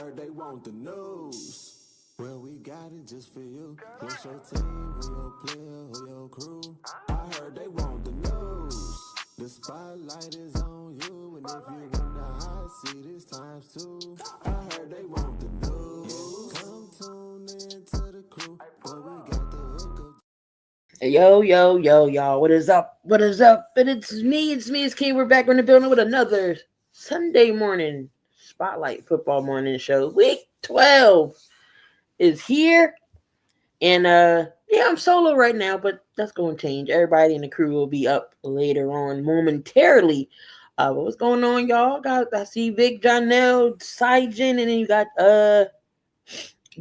heard they want the news. Well, we got it just for you. What's your team? Who your player? Who your crew? I heard they want the news. The spotlight is on you, and if you in the hot seat, it's times two. I heard they want the news. Come tune in to the crew, but we got the hook up. Yo, y'all. What is up? What is up? And it's King. We're back in the building with another Sunday morning Spotlight Football Morning Show. Week 12 is here. And yeah, I'm solo right now, but that's going to change. Everybody in the crew will be up later on momentarily. What's going on, y'all? I see Vic, Jonell, Sygen, and then you got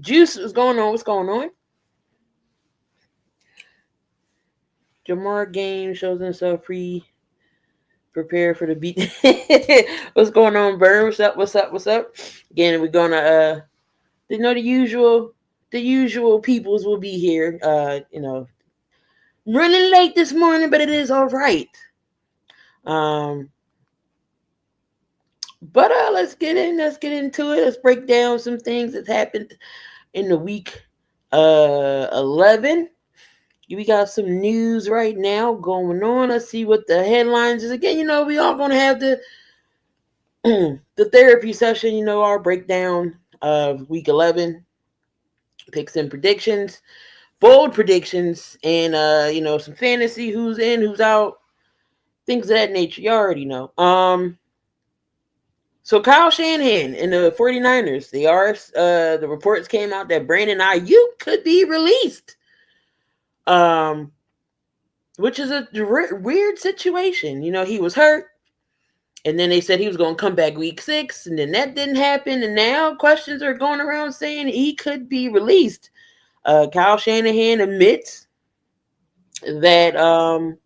Juice. What's going on? What's going on? Jamar Game shows himself prepare for the beat. What's going on, Burn? What's up? Again, we're gonna the usual peoples will be here. Running late this morning, but it is all right. But let's get into it. Let's break down some things that's happened in the week 11. We got some news right now going on. Let's see what the headlines is. Again, we all gonna have the the therapy session. Our breakdown of week 11, picks and predictions, bold predictions, and some fantasy, who's in, who's out, things of that nature. You already know. So Kyle Shanahan and the 49ers, the reports came out that Brandon Ayuk could be released. Which is a weird situation. He was hurt, and then they said he was going to come back week 6, and then that didn't happen, and now questions are going around saying he could be released. Kyle Shanahan admits that the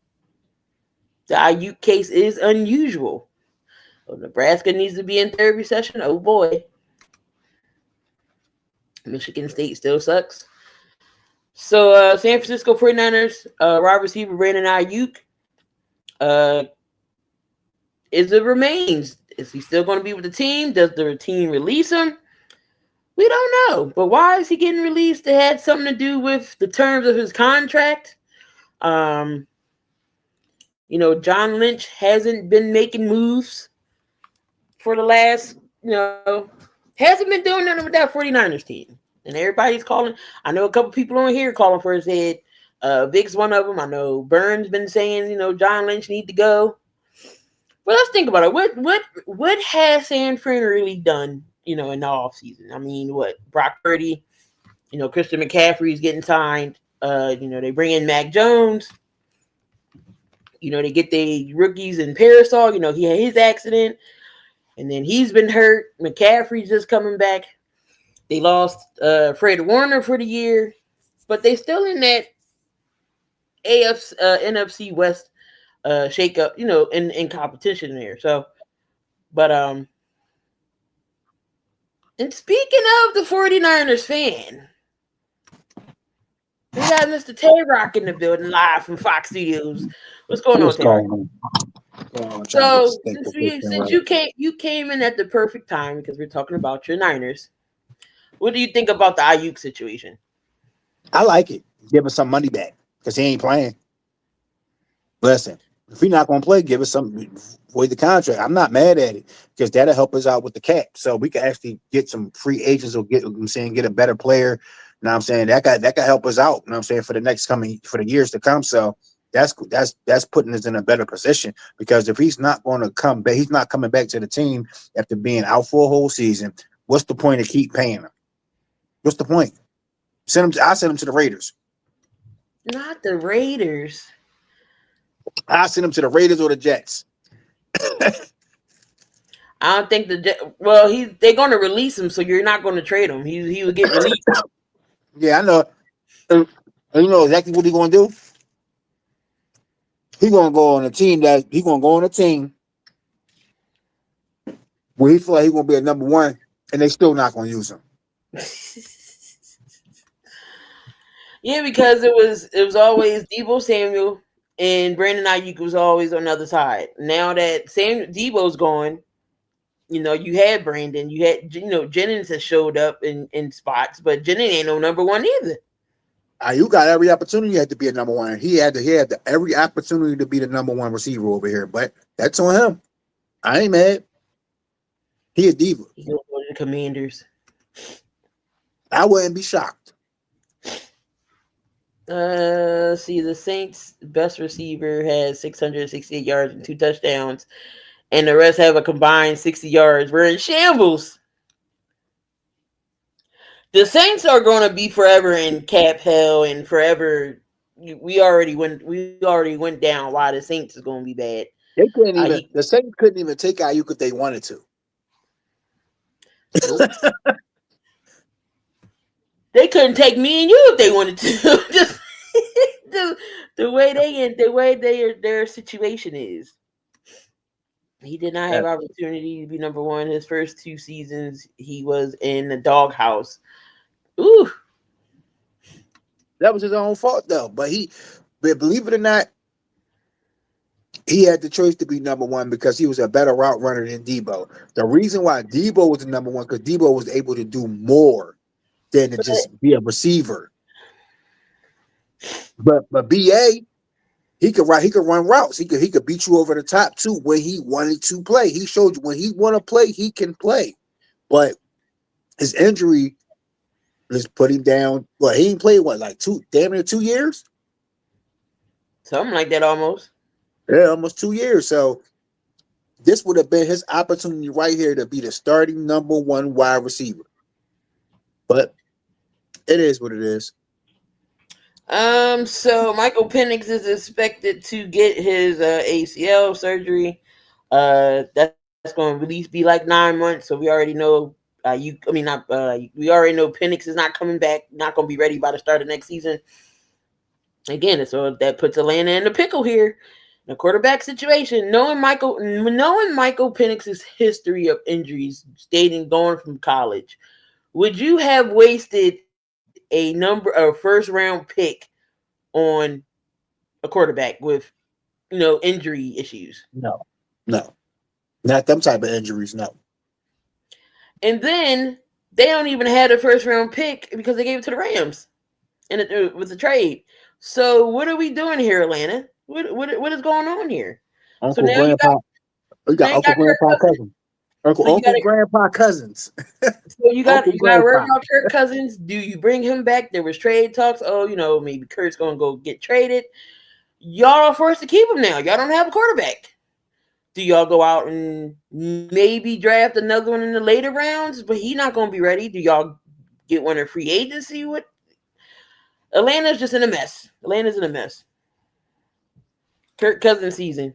Ayuk case is unusual. So Nebraska needs to be in therapy session. Oh boy. Michigan State still sucks. So San Francisco 49ers, wide receiver Brandon Ayuk, remains. Is he still going to be with the team? Does the team release him? We don't know. But why is he getting released? It had something to do with the terms of his contract. John Lynch hasn't been making moves for the last, hasn't been doing nothing with that 49ers team. And everybody's calling. I know a couple people on here calling for his head. Vic's one of them. I know Burns been saying, John Lynch need to go. Well, let's think about it. What has San Fran really done, in the offseason? I mean, what? Brock Purdy, Christian McCaffrey's getting signed. They bring in Mac Jones. They get the rookies in Parasol. He had his accident, and then he's been hurt. McCaffrey's just coming back. They lost Fred Warner for the year, but they still in that NFC West shakeup, in competition there. So, but and speaking of the 49ers fan, we got Mr. Tay-Rock in the building live from Fox Studios. What's going on, Tay-Rock? So since you came in at the perfect time because we're talking about your Niners. What do you think about the Ayuk situation? I like it. Give us some money back because he ain't playing. Listen, if he's not going to play, give us some void the contract. I'm not mad at it because that'll help us out with the cap. So we can actually get some free agents or get a better player. You know what I'm saying? That can help us out. You know what I'm saying? For the years to come. So that's putting us in a better position because if he's not going to come back, he's not coming back to the team after being out for a whole season. What's the point of keep paying him? What's the point? I send him to the Raiders. Not the Raiders. I send him to the Raiders or the Jets. I don't think they're going to release him, so you're not going to trade him. He will get released. Yeah, I know. And you know exactly what he's going to do. He's going to go on a team where he feel like he's going to be a number one, and they still not going to use him. Yeah, because it was always Deebo Samuel and Brandon Ayuk was always on the other side. Now that Debo's gone, you had Brandon, you had Jennings has showed up in spots, but Jennings ain't no number one either. You got every opportunity you had to be a number one. He had every opportunity to be the number one receiver over here, but that's on him. I ain't mad. He a diva. He's gonna go to the Commanders. I wouldn't be shocked. See, the Saints' best receiver has 668 yards and 2 touchdowns, and the rest have a combined 60 yards. We're in shambles. The Saints are going to be forever in cap hell and forever. We already went down why the Saints is going to be bad. They couldn't even. The Saints couldn't even take Ayuk if they wanted to. Nope. They couldn't take me and you if they wanted to. Just the way their situation is. He did not have opportunity to be number one. His first 2 seasons, he was in the doghouse. Ooh, that was his own fault though. But believe it or not, he had the choice to be number one because he was a better route runner than Debo. The reason why Debo was the number one because Debo was able to do more than to just be a receiver. But BA, he could run routes. He could beat you over the top too when he wanted to play. He showed you when he want to play, he can play. But his injury just put him down. Well, he ain't played damn near 2 years? Something like that almost. Yeah, almost 2 years. So this would have been his opportunity right here to be the starting number one wide receiver. But it is what it is. So Michael Penix is expected to get his ACL surgery. That's going to at least be like 9 months. So we already know. We already know Penix is not coming back. Not going to be ready by the start of next season. Again, so that puts Atlanta in the pickle here. The quarterback situation, knowing Michael Penix's history of injuries, going from college, would you have wasted a first round pick on a quarterback with injury issues? No, not them type of injuries. No. And then they don't even have a first round pick because they gave it to the Rams, and it was a trade. So what are we doing here, Atlanta? What is going on here? Uncle Grandpa Cousins. Uncle Grandpa Cousins. So you got to worry about Kirk Cousins. Do you bring him back? There was trade talks. Oh, maybe Kirk's gonna go get traded. Y'all are forced to keep him now. Y'all don't have a quarterback. Do y'all go out and maybe draft another one in the later rounds? But he's not gonna be ready. Do y'all get one in free agency? What? Atlanta's just in a mess. Atlanta's in a mess. Kirk Cousins season.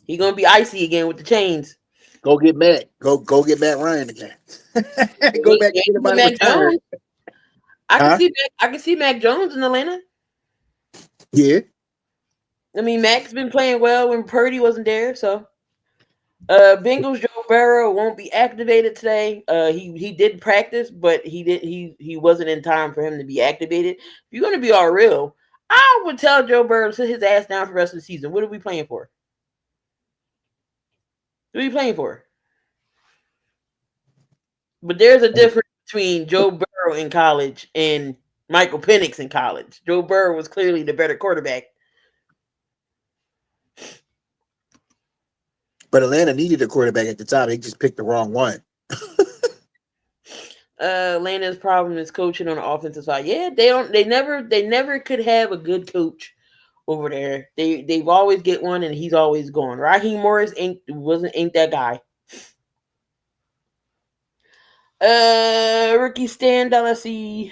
He gonna be icy again with the chains. Go get Matt. Go get Matt Ryan again. Go back and get him out of return. I can see Mac Jones in Atlanta. Yeah. I mean, Mac's been playing well when Purdy wasn't there. So, Bengals Joe Burrow won't be activated today. He did practice, but he wasn't in time for him to be activated. If you're gonna be all real, I would tell Joe Burrow to sit his ass down for the rest of the season. What are we playing for? Who are you playing for? But there's a difference between Joe Burrow in college and Michael Penix in college. Joe Burrow was clearly the better quarterback. But Atlanta needed a quarterback at the time. They just picked the wrong one. Atlanta's problem is coaching on the offensive side. Yeah, they never could have a good coach over there. They've always get one and he's always gone. Raheem Morris ain't that guy. Rookie standout. Let's see.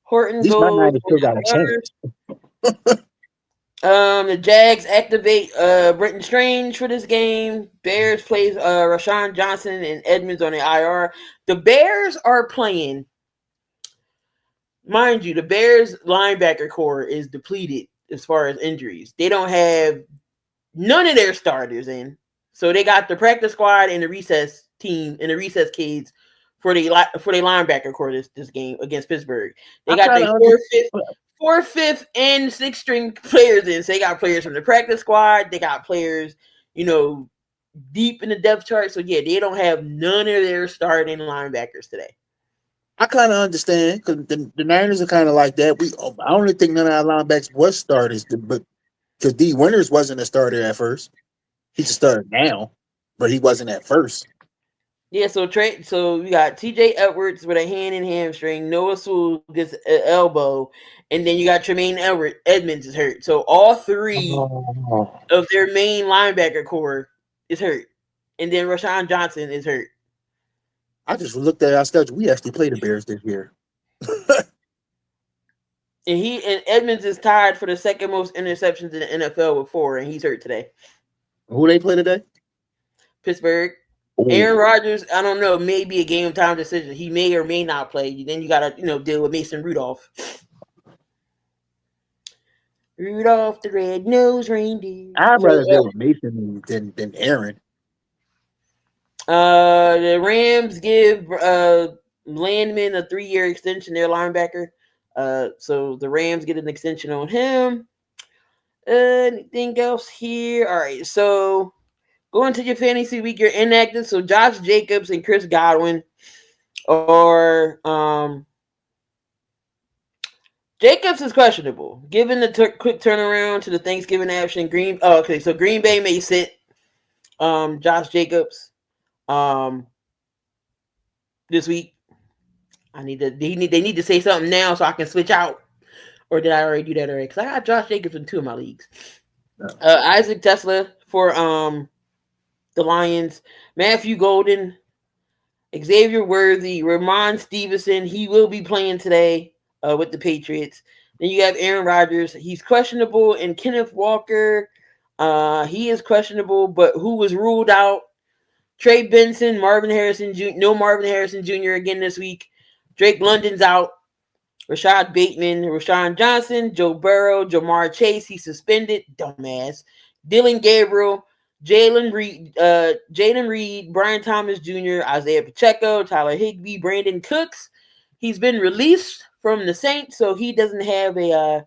Horton goes. Still got a chance. The Jags activate Brenton Strange for this game. Bears plays Rashawn Johnson and Edmonds on the IR. The Bears are playing. Mind you, the Bears linebacker core is depleted as far as injuries. They don't have none of their starters in. So they got the practice squad and the recess team and the recess kids for the linebacker core this game against Pittsburgh. They got their fourth, fifth, and sixth string players in. So they got players from the practice squad. They got players, deep in the depth chart. So yeah, they don't have none of their starting linebackers today. I kind of understand because the Niners are kind of like that. I don't think none of our linebackers was starters, but because D Winters wasn't a starter at first, he's a starter now, but he wasn't at first. Yeah, so we got T.J. Edwards with a hand and hamstring. Noah Sewell gets an elbow, and then you got Tremaine Edmonds is hurt. So all three of their main linebacker core is hurt, and then Rashawn Johnson is hurt. I just looked at our schedule. We actually played the Bears this year. And Edmonds is tied for the second most interceptions in the NFL with 4, and he's hurt today. Who they play today? Pittsburgh. Ooh. Aaron Rodgers, I don't know, maybe a game time decision. He may or may not play. Then you gotta, deal with Mason Rudolph. Rudolph the red-nosed reindeer. I'd rather deal with Mason than Aaron. The Rams give Landman a 3-year extension, their linebacker. So the Rams get an extension on him. Anything else here? All right, so going to your fantasy week, you're inactive. So Josh Jacobs and Chris Godwin are Jacobs is questionable. Given the quick turnaround to the Thanksgiving action, Green Bay may sit Josh Jacobs this week. They need to say something now so I can switch out. Or did I already do that already? Because I got Josh Jacobs in 2 of my leagues. No. Isaac Tesla for the Lions. Matthew Golden, Xavier Worthy, Ramon Stevenson. He will be playing today with the Patriots. Then you have Aaron Rodgers. He's questionable. And Kenneth Walker, he is questionable, but who was ruled out? Trey Benson, Marvin Harrison Jr. No Marvin Harrison Jr. again this week. Drake London's out. Rashad Bateman, Rashawn Johnson, Joe Burrow, Jamar Chase, he's suspended. Dumbass. Dylan Gabriel, Jaden Reed, Brian Thomas Jr., Isaiah Pacheco, Tyler Higbee, Brandon Cooks. He's been released from the Saints, so he doesn't have a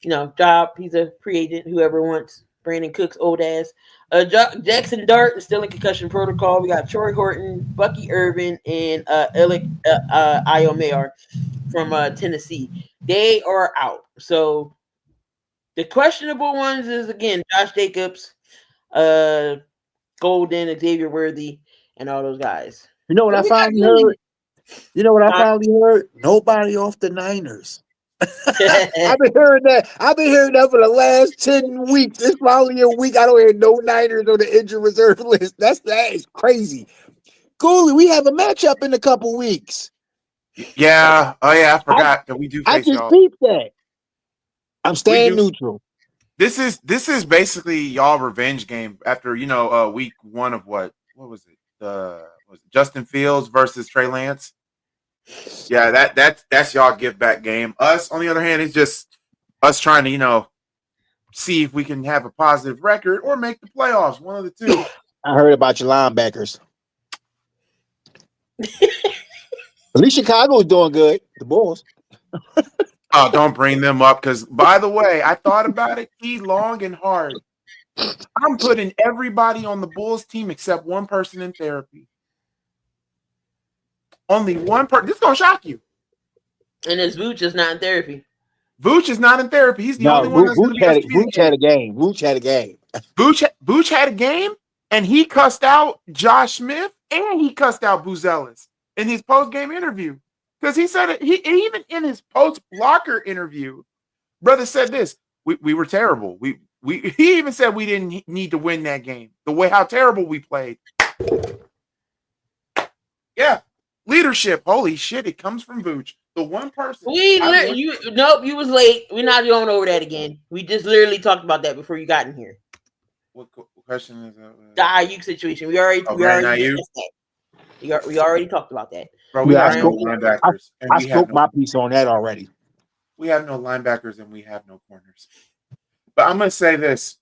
job. He's a free agent. Whoever wants Brandon Cooks' old ass. Jackson Dart is still in concussion protocol. We got Troy Horton, Bucky Irvin, and Alec Iomayar from Tennessee. They are out. So the questionable ones is again Josh Jacobs, Golden, Xavier Worthy, and all those guys. You know what I finally heard? Nobody off the Niners. I've been hearing that for the last 10 weeks. It's probably a week. I don't hear no Niners on the injured reserve list. That is crazy. Gooley, we have a matchup in a couple weeks. Yeah. Oh yeah, I forgot that we do. I just peeped that. I'm staying neutral. This is basically y'all revenge game after week 1 of what was it? Was it Justin Fields versus Trey Lance? Yeah, that's y'all give back game. Us, on the other hand, it's just us trying to, see if we can have a positive record or make the playoffs. One of the two. I heard about your linebackers. At least Chicago is doing good. The Bulls. Oh, don't bring them up because, by the way, I thought about it long and hard. I'm putting everybody on the Bulls team except one person in therapy. Only one person. This is going to shock you. And it's Vooch is not in therapy. Vooch is not in therapy. He's the only one that's going to be Vooch had a game. Vooch had a game. Vooch had a game, and he cussed out Josh Smith, and he cussed out Buzelis in his post-game interview. Because he said it, even in his post-blocker interview, brother said this, we were terrible. He even said we didn't need to win that game. The way how terrible we played. Yeah. Leadership. Holy shit, it comes from Vooch. The one person. You was late. We're not going over that again. We just literally talked about that before you got in here. What question is that? The Ayuk situation. We already talked about that. Bro, we have no linebackers. I spoke my piece on that already. We have no linebackers and we have no corners. But I'm going to say this.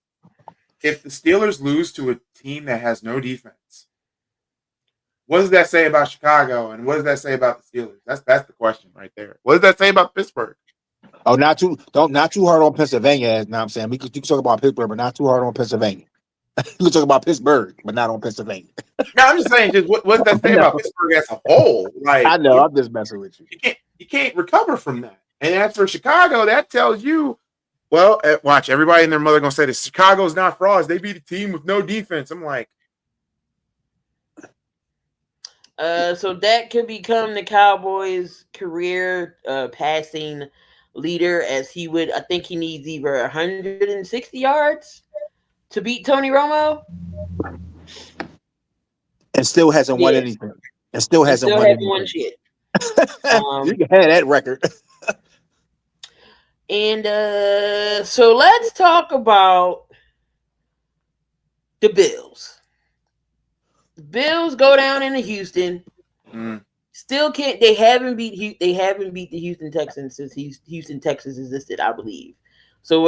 If the Steelers lose to a team that has no defense, what does that say about Chicago? And what does that say about the Steelers? That's the question right there. What does that say about Pittsburgh? Oh, not too hard on Pennsylvania. Now I'm saying we could talk about Pittsburgh, but not too hard on Pennsylvania. We're talking about Pittsburgh, but not on Pennsylvania. No, I'm just saying, just what's that say No. about Pittsburgh as a whole? Like, I know. I'm just messing with you. you can't recover from that. And as for Chicago, that tells you, well, watch, everybody and their mother gonna say this. Chicago's not frauds. They beat a team with no defense. I'm like, so Dak could become the Cowboys' career passing leader, as he would. I think he needs either 160 yards to beat Tony Romo, And still hasn't won Yeah. anything. And still hasn't still won haven't anything. won shit. You can have that record. And so let's talk about the Bills. The Bills go down into Houston. Still can't. They haven't beat the Houston Texans since Houston Texans existed, I believe. So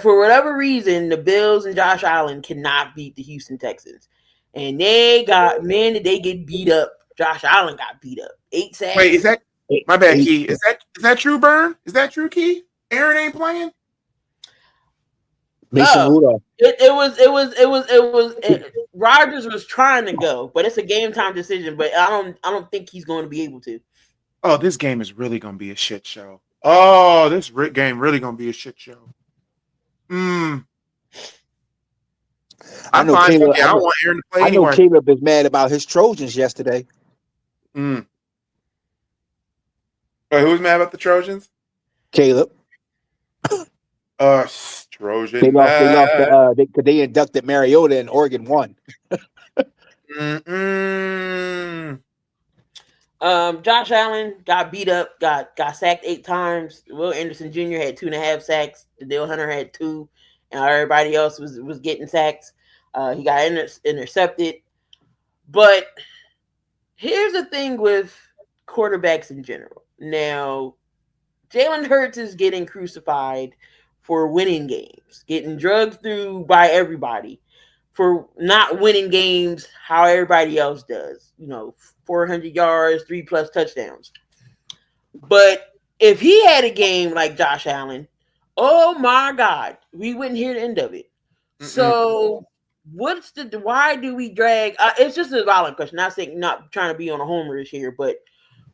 for whatever reason, the Bills and Josh Allen cannot beat the Houston Texans, and they get beat up. Josh Allen got beat up. 8 sacks. wait, is that my bad, Key? Is that true, Burn? Is that true, Key? Aaron ain't playing. Mason Rudolph. Rodgers was trying to go, but it's a game time decision. But I don't think he's going to be able to. Oh, this game is really gonna be a shit show. Oh, this game really gonna be a shit show. I know want Caleb- Aaron to play I know anyway. Caleb is mad about his Trojans yesterday. Wait, who's mad about the Trojans? Caleb. Trojan. They inducted Mariota and Oregon won. Josh Allen got beat up, got sacked 8 times. Will Anderson Jr. had 2.5 sacks. Dale Hunter had 2, and everybody else was getting sacks. He got intercepted. But here's the thing with quarterbacks in general. Now, Jalen Hurts is getting crucified for winning games, getting drugged through by everybody for not winning games how everybody else does. 400 yards, 3+ touchdowns. But if he had a game like Josh Allen, oh my God, we wouldn't hear the end of it. So why do we drag? It's just a violent question. Not trying to be on a homerish here, but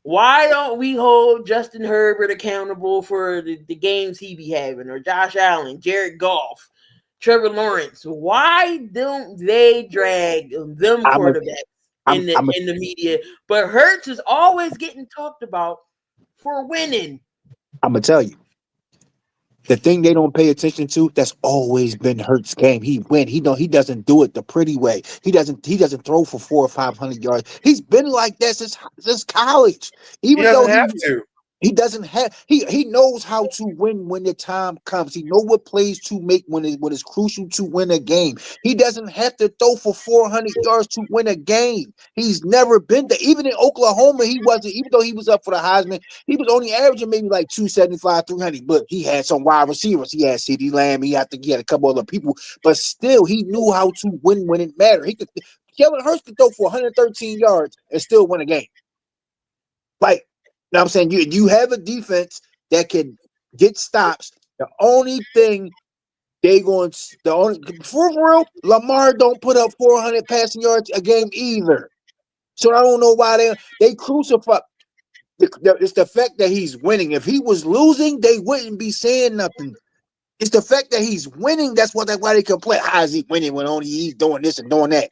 why don't we hold Justin Herbert accountable for the games he be having, or Josh Allen, Jared Goff, Trevor Lawrence? Why don't they drag them quarterbacks in the media? But Hurts is always getting talked about for winning. I'm gonna tell you, the thing they don't pay attention to, that's always been Hurts' game. He win. He doesn't do it the pretty way. He doesn't throw for 400 or 500 yards. He's been like that since college. Even though he doesn't have. He knows how to win when the time comes. He knows what plays to make when it's crucial to win a game. He doesn't have to throw for 400 yards to win a game. He's never been there. Even in Oklahoma, he wasn't. Even though he was up for the Heisman, he was only averaging maybe like 275, 300. But he had some wide receivers. He had CeeDee Lamb. He had a couple other people. But still, he knew how to win when it mattered. Jalen Hurts could throw for 113 yards and still win a game. Like. Now I'm saying you have a defense that can get stops. The only thing for real, Lamar don't put up 400 passing yards a game either. So I don't know why they crucify. It's the fact that he's winning. If he was losing, they wouldn't be saying nothing. It's the fact that he's winning. That's why they complain. How is he winning when only he's doing this and doing that?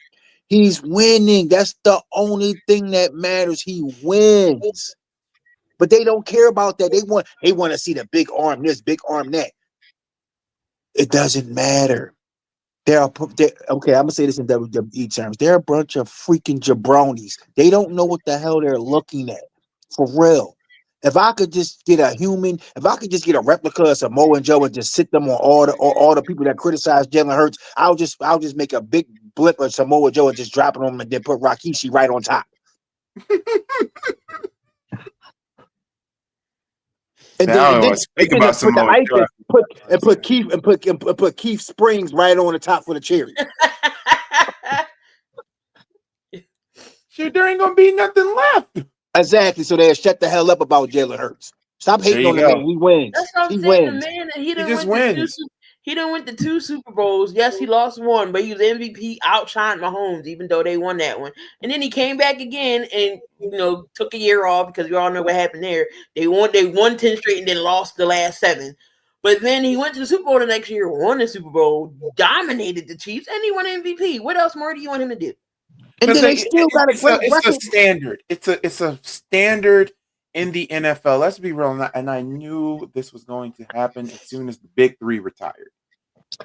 He's winning. That's the only thing that matters. He wins. But they don't care about that. They want to see the big arm this, big arm that. It doesn't matter. Okay, I'm gonna say this in WWE terms. They're a bunch of freaking jabronis. They don't know what the hell they're looking at. For real. If I could just get a replica of Samoa Joe and just sit them on all the people that criticize Jalen Hurts, I'll just make a big blip of Samoa Joe and just drop it on them and then put Rikishi right on top. And then put Keith Springs right on the top for the cherry. Shit, there ain't gonna be nothing left. Exactly. So they'll shut the hell up about Jalen Hurts. Stop hating on the man. He wins. That's what I'm saying. The man, he just wins. He done went to 2 Super Bowls. Yes, he lost one, but he was MVP, outshined Mahomes, even though they won that one. And then he came back again and took a year off because we all know what happened there. They won 10 straight and then lost the last 7. But then he went to the Super Bowl the next year, won the Super Bowl, dominated the Chiefs, and he won MVP. What else more do you want him to do? And then they still got a great it's a record. standard. It's a standard in the NFL. Let's be real, and I knew this was going to happen as soon as the big 3 retired.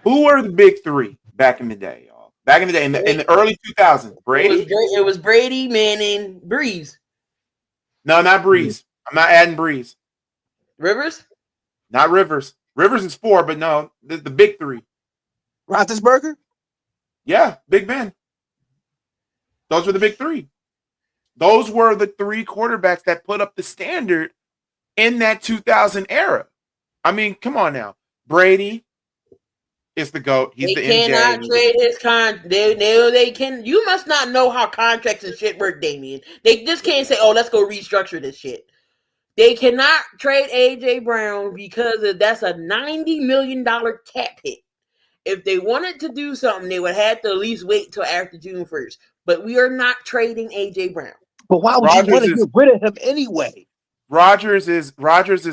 Who were the big 3 back in the day, y'all? Back in the day, in the early 2000s, Brady. It was Brady, Manning, Breeze. No, not Breeze. I'm not adding Breeze. Rivers. Not Rivers. Rivers is 4, but no, the big 3. Roethlisberger. Yeah, Big Ben. Those were the big 3. Those were the 3 quarterbacks that put up the standard in that 2000 era. I mean, come on now. Brady is the GOAT. He's the MJ. They cannot trade his contract. They can. You must not know how contracts and shit work, Damien. They just can't say, "Oh, let's go restructure this shit." They cannot trade AJ Brown because that's a $90 million cap hit. If they wanted to do something, they would have to at least wait till after June 1st. But we are not trading AJ Brown. But why would you want to get rid of him anyway? Rodgers is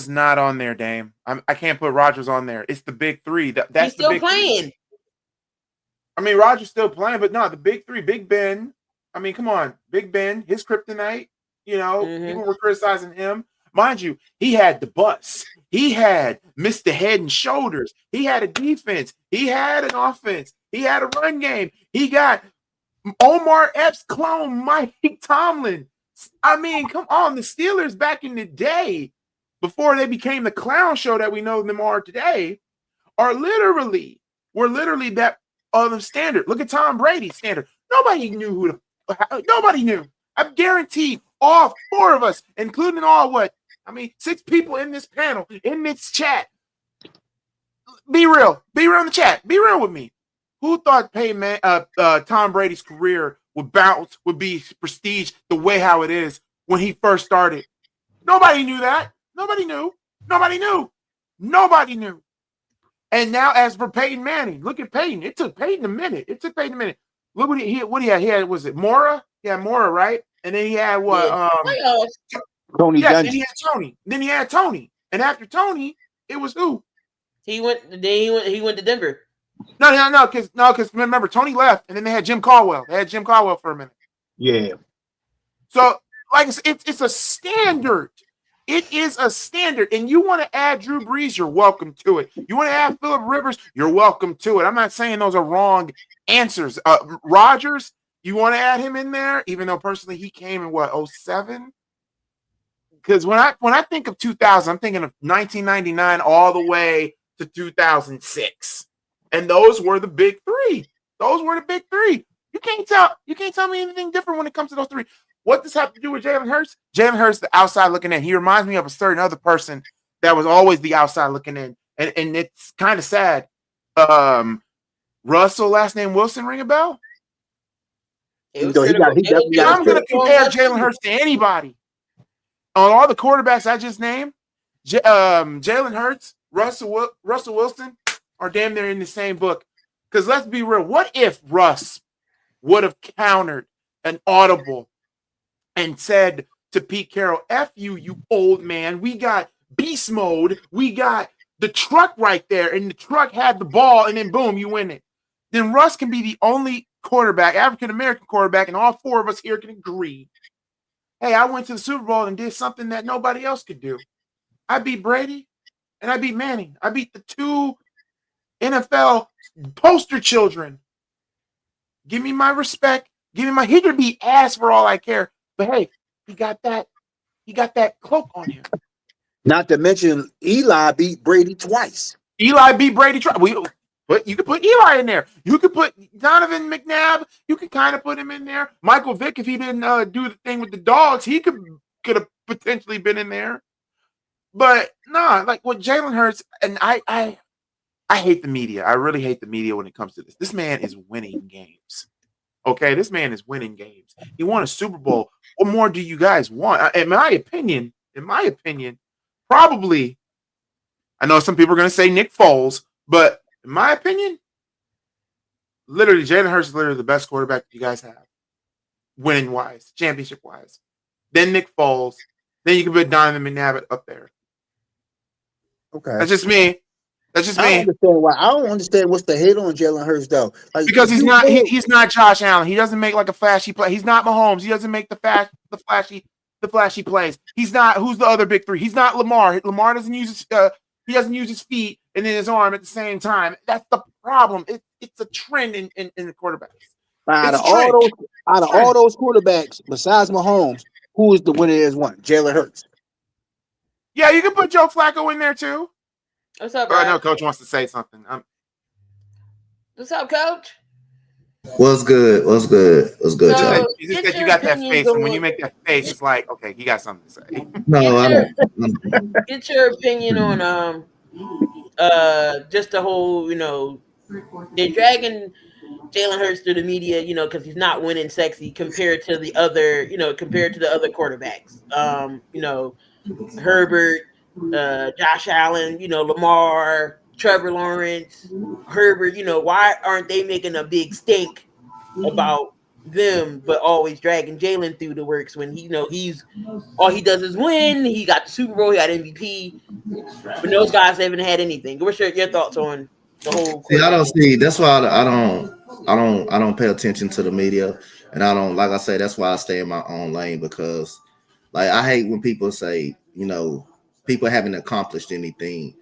not on there, Dame. I can't put Rodgers on there. It's the big 3. That's He's still the big playing. 3. I mean, Rodgers still playing, but no, the big 3. Big Ben. I mean, come on, Big Ben. His kryptonite. People were criticizing him. Mind you, he had the bus. He had Mr. Head and Shoulders. He had a defense. He had an offense. He had a run game. He got Omar Epps' clone, Mike Tomlin. I mean, come on. The Steelers back in the day, before they became the clown show that we know them are today, were literally that other standard. Look at Tom Brady's standard. Nobody knew nobody knew. I'm guaranteed all 4 of us, including 6 people in this panel, in this chat. Be real. Be real in the chat. Be real with me. Who thought Tom Brady's career would be prestige the way how it is when he first started? Nobody knew that. Nobody knew. And now, as for Peyton Manning, look at Peyton. It took Peyton a minute. Look what he had. He had, was it Mora? He had Mora, right? And then he had what? Tony Dungy. Then he had Tony. And after Tony, it was who? He went to Denver. No, because remember, Tony left, and then they had Jim Caldwell. They had Jim Caldwell for a minute. Yeah. So, like, it's a standard. It is a standard. And you want to add Drew Brees, you're welcome to it. You want to add Phillip Rivers, you're welcome to it. I'm not saying those are wrong answers. Rodgers, you want to add him in there, even though personally he came in 07? Because when I think of 2000, I'm thinking of 1999 all the way to 2006. And those were the big 3. You can't tell me anything different when it comes to those 3. What does this have to do with Jalen Hurts? Jalen Hurts, the outside looking in. He reminds me of a certain other person that was always the outside looking in. And it's kind of sad. Russell, last name Wilson, ring a bell? I'm going to compare Jalen Hurts to anybody. On all the quarterbacks I just named, Jalen Hurts, Russell Wilson are damn near in the same book. Because let's be real, what if Russ would have countered an audible and said to Pete Carroll, F you, you old man. We got beast mode. We got the truck right there, and the truck had the ball, and then boom, you win it. Then Russ can be the only quarterback, African-American quarterback, and all 4 of us here can agree. Hey, I went to the Super Bowl and did something that nobody else could do. I beat Brady, and I beat Manning. I beat the 2 NFL poster children. Give me my respect. Give me my, he could be ass for all I care. But hey, he got that cloak on him. Not to mention Eli beat Brady twice. Eli beat Brady twice. But you could put Eli in there. You could put Donovan McNabb. You could kind of put him in there. Michael Vick, if he didn't do the thing with the dogs, he could have potentially been in there. But nah, like with Jalen Hurts, and I hate the media. I really hate the media when it comes to this. This man is winning games. Okay, this man is winning games. He won a Super Bowl. What more do you guys want? In my opinion, probably, I know some people are going to say Nick Foles, but In my opinion, literally, Jalen Hurts is literally the best quarterback you guys have, winning wise, championship wise. Then Nick Foles. Then you can put Donovan McNabb up there. Okay. That's just me. That's just I don't me. understand why. I don't understand what's the hate on Jalen Hurts though. Like, Because if he's you not go- he's not Josh Allen. He doesn't make like a flashy play. He's not Mahomes. He doesn't make the flashy plays. He's not who's the other big three. He's not Lamar. Lamar doesn't use his feet and then his arm at the same time. That's the problem. It's a trend in the quarterbacks. out It's of a trend. all those quarterbacks besides Mahomes, who is the winner? Is one Jalen Hurts. Yeah, you can put Joe Flacco in there too. What's up, Oh, bro? I know Coach wants to say something. What's up, Coach? What's good? What's good? What's good, So- y'all? He just get said you your got that opinions face, and when on- you make that face, it's like, okay, he got something to say. No, I Get don't. Get your opinion on just the whole, they're dragging Jalen Hurts through the media, because he's not winning sexy compared to the other quarterbacks. Herbert, Josh Allen, Lamar, Trevor Lawrence, Herbert, why aren't they making a big stink about them, but always dragging Jalen through the works when he's all he does is win. He got the Super Bowl, he got MVP, but those guys haven't had anything. What's your thoughts on the whole? See, I don't see. That's why I don't pay attention to the media, and I don't, like I say, that's why I stay in my own lane, because like I hate when people say, people haven't accomplished anything.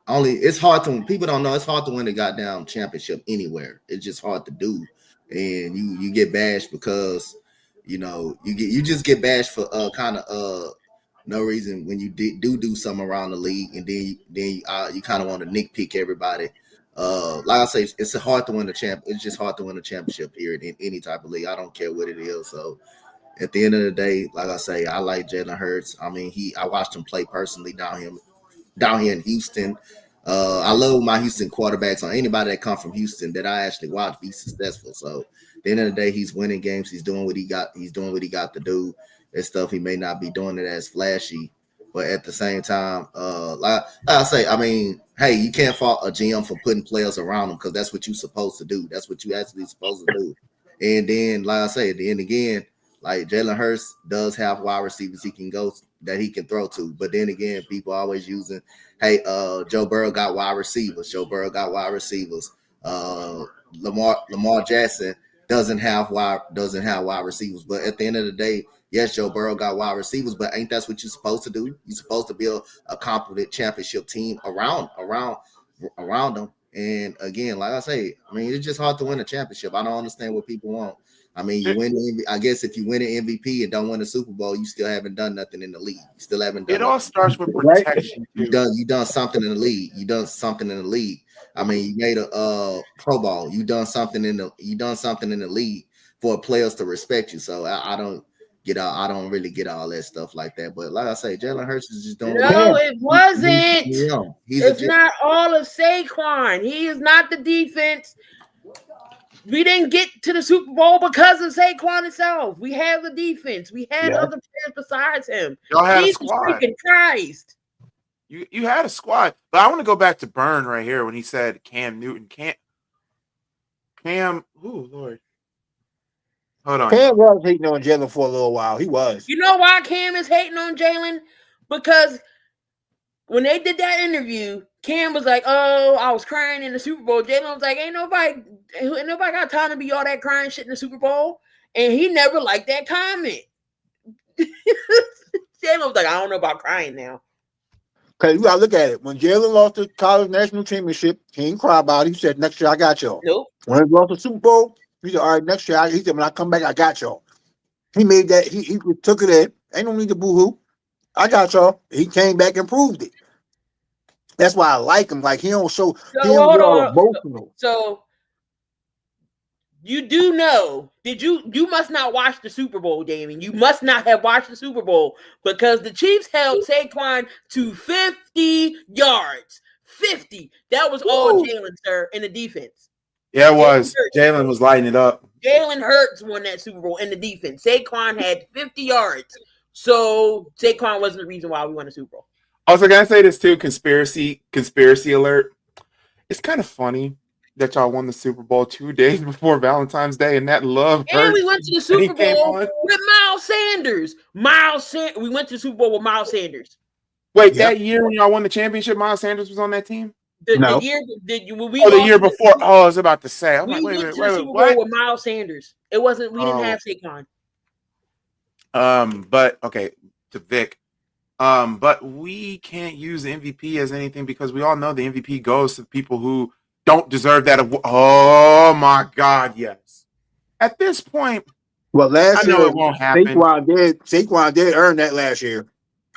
It's hard to, when people don't know, it's hard to win a goddamn championship anywhere. It's just hard to do, and you get bashed because you just get bashed for kind of no reason when you do something around the league, and then you kind of want to nitpick everybody. Like I say, it's hard to win It's just hard to win a championship period in any type of league. I don't care what it is. So at the end of the day, like I say, I like Jalen Hurts. I mean, I watched him play personally down here in Houston. I love my Houston quarterbacks, or anybody that come from Houston that I actually watch be successful. So at the end of the day, he's winning games. He's doing what he got. He's doing what he got to do. It's stuff he may not be doing it as flashy, but at the same time, like I say, I mean, hey, you can't fault a GM for putting players around him, because that's what you're supposed to do. That's what you actually supposed to do. And then, like I say, at the end again, like Jalen Hurts does have wide receivers he can go that he can throw to, but then again, people always using, hey, Joe Burrow got wide receivers. Lamar Jackson doesn't have wide receivers. But at the end of the day, yes, Joe Burrow got wide receivers, but ain't that's what you're supposed to do? You're supposed to build a competent championship team around them. And again, like I say, I mean, it's just hard to win a championship. I don't understand what people want. I mean, I guess if you win an MVP and don't win a Super Bowl, you still haven't done nothing in the league. You still haven't done. It all starts with protection. You done something in the league. I mean, you made a Pro Bowl. You done something in the league for players to respect you. So I don't really get all that stuff like that. But like I say, Jalen Hurts is just doing. No, it wasn't. It's not all of Saquon. He is not the defense. We didn't get to the Super Bowl because of Saquon itself. We have the defense. We had other players besides him. Y'all had Jesus a squad. freaking Christ. You had a squad. But I want to go back to Byrne right here when he said Cam Newton. Cam, oh, Lord. Hold on. Cam was hating on Jalen for a little while. He was. You know why Cam is hating on Jalen? Because when they did that interview, Cam was like, "Oh, I was crying in the Super Bowl." Jalen was like, "Ain't nobody got time to be all that crying shit in the Super Bowl," and he never liked that comment. Jalen was like, "I don't know about crying now." Because you gotta look at it. When Jalen lost the college national championship, he didn't cry about it. He said, "Next year I got y'all." Nope. When he lost the Super Bowl, he said, "All right, next year." He said, "When I come back, I got y'all." He made that. He took it in. Ain't no need to boo-hoo. I got y'all. He came back and proved it. That's why I like him. Like, he don't show. He don't get all emotional. So you do know? You must not watch the Super Bowl, Damien. You must not have watched the Super Bowl, because the Chiefs held Saquon to 50 yards. 50. That was all Jalen, sir, in the defense. Yeah, it was. Jalen was lighting it up. Jalen Hurts won that Super Bowl in the defense. Saquon had 50 yards. So Saquon wasn't the reason why we won the Super Bowl. Also, can I say this too? Conspiracy alert. It's kind of funny that y'all won the Super Bowl 2 days before Valentine's Day, and that love And hurt. we went to the when he Super came Bowl on. with Miles Sanders. We went to the Super Bowl with Miles Sanders. Wait, Yep. that year when y'all won the championship, Miles Sanders was on that team? The No. year when we Oh, the lost, year before. Oh, I was about to say. I'm we like, went wait, to the Super Bowl what? with Miles Sanders. It wasn't. We didn't Oh. have Saquon. But okay, to Vic. But we can't use the MVP as anything because we all know the MVP goes to people who don't deserve that. Oh my God, yes. At this point, Well, last I know year it won't happen. Saquon did earn that last year.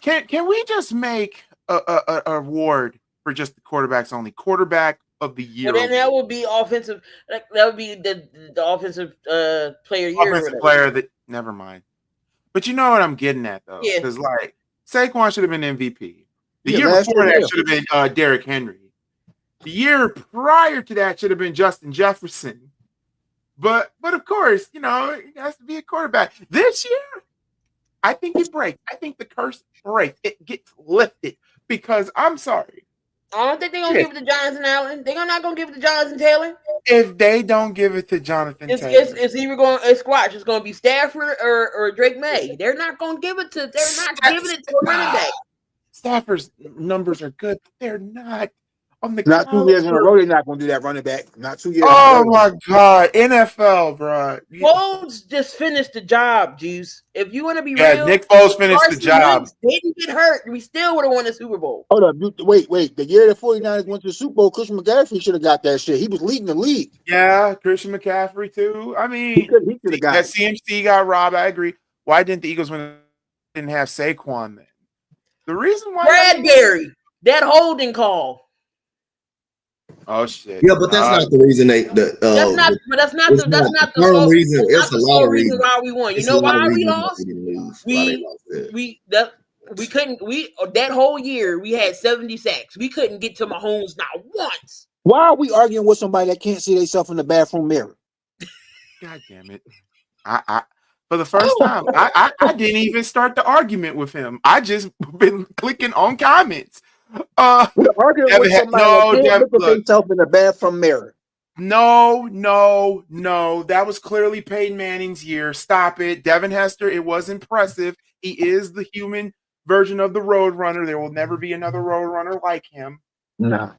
Can we just make a award for just the quarterbacks only? Quarterback of the year. Well, then that would be offensive. That would be the offensive player of the year. Offensive player that. Never mind. But you know what I'm getting at though, Yeah. because like Saquon should have been MVP. The Yeah, year last before year, that yeah. should have been Derrick Henry. The year prior to that should have been Justin Jefferson. But of course, you know, it has to be a quarterback. This year, I think it breaks. I think the curse breaks. It gets lifted because I'm sorry. I don't think they're gonna give it to Jonathan Allen. They're not gonna give it to Jonathan Taylor. If they don't give it to Jonathan Taylor, It's either going it's squash. It's gonna be Stafford or Drake May. They're not gonna give it to. They're not giving it to a running back. Stafford's numbers are good, but they're not on the Not 2 years in a caliber. row, they're not going to do that running back. Not 2 years. Oh in a row. my God, NFL, bro. Foles just finished the job, Juice. If you want to be Yeah, real, Nick Foles finished the Carson job. Wentz didn't get hurt. We still would have won the Super Bowl. Hold up. Wait. The year the 49ers went to the Super Bowl, Christian McCaffrey should have got that shit. He was leading the league. Yeah, Christian McCaffrey too. I mean, He could have got that it. CMC got robbed. I agree. Why didn't the Eagles win? Didn't have Saquon then? The reason why Bradbury, that holding call. Oh shit. Yeah, but that's not the reason they. That's not. But that's not it's the. That's not not the the sole sole reason. That's It's not a the lot sole of reason reasons. why we won. You It's know a lot of why we reasons lost? they didn't lose. We- Why they lost it. We couldn't. That whole year we had 70 sacks. We couldn't get to Mahomes not once. Why are we arguing with somebody that can't see themselves in the bathroom mirror? God damn it. I for the first time, I didn't even start the argument with him. I just been clicking on comments. We're arguing Devin with had- somebody no, that Dev- can't look at look. themselves in the bathroom mirror. No. That was clearly Peyton Manning's year. Stop it. Devin Hester, it was impressive. He is the human version of the Roadrunner. There will never be another Roadrunner like him. No.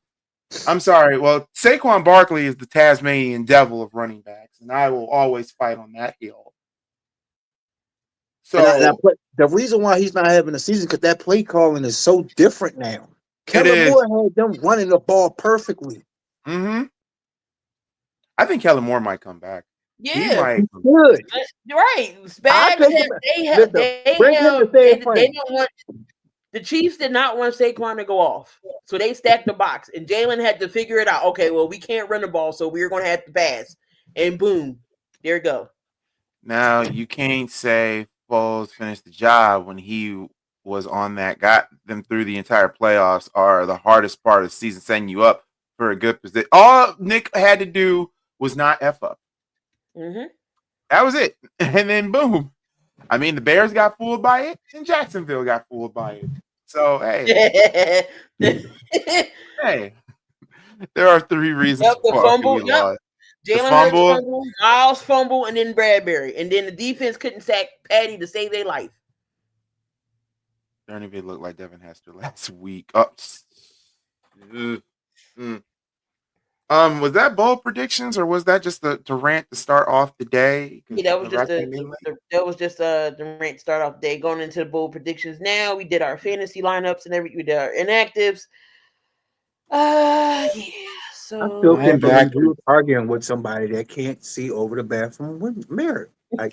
I'm sorry. Well, Saquon Barkley is the Tasmanian devil of running backs, and I will always fight on that hill. So But the reason why he's not having a season because that play calling is so different now. It Kellen is. Moore had them running the ball perfectly. I think Kellen Moore might come back. He Yeah, might. Good. right. I Spags think bring him to they San Fran. don't want. The Chiefs did not want Saquon to go off, so they stacked the box, and Jalen had to figure it out. Okay, well, we can't run the ball, so we're going to have to pass, and boom, there you go. Now you can't say Foles finished the job when he was on that, got them through the entire playoffs, are the hardest part of the season, setting you up for a good position. All Nick had to do was not F up. Mm-hmm. That was it. And then boom. I mean, the Bears got fooled by it, and Jacksonville got fooled by it. So hey, hey, there are 3 reasons. Yep, the why fumble, we yep. lost. Jalen Hurts fumble, Miles fumble, and then Bradbury, and then the defense couldn't sack Patty to save their life. Don't even look like Devin Hester last week. Oh, was that bold predictions or was that just the rant to start off the day? Yeah, that was just the rant start off the day. Going into the bold predictions now. We did our fantasy lineups and we did our inactives. Yeah. So I still can't believe you arguing with somebody that can't see over the bathroom mirror. I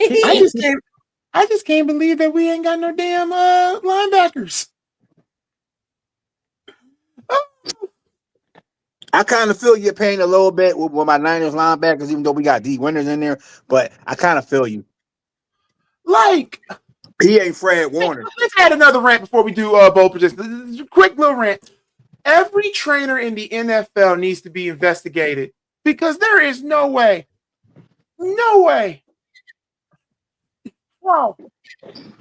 just can't believe that we ain't got no damn linebackers. I kind of feel your pain a little bit with my Niners linebackers, even though we got D Winters in there. But I kind of feel you. Like he ain't Fred Warner. Let's add another rant before we do bold predictions. Quick little rant. Every trainer in the NFL needs to be investigated because there is no way. Wow.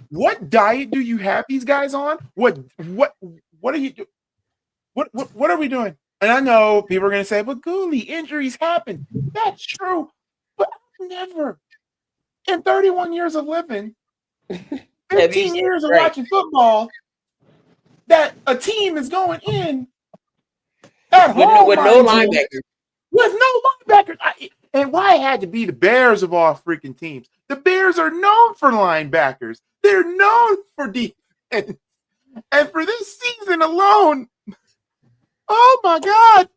What diet do you have these guys on? What are you doing? What are we doing? And I know people are going to say, but Gooley, injuries happen. That's true. But I've never, in 31 years of living, 15 years of watching football, that a team is going in at home with no linebackers. With no linebackers. And why it had to be the Bears of all freaking teams? The Bears are known for linebackers. They're known for defense. And for this season alone, oh my God.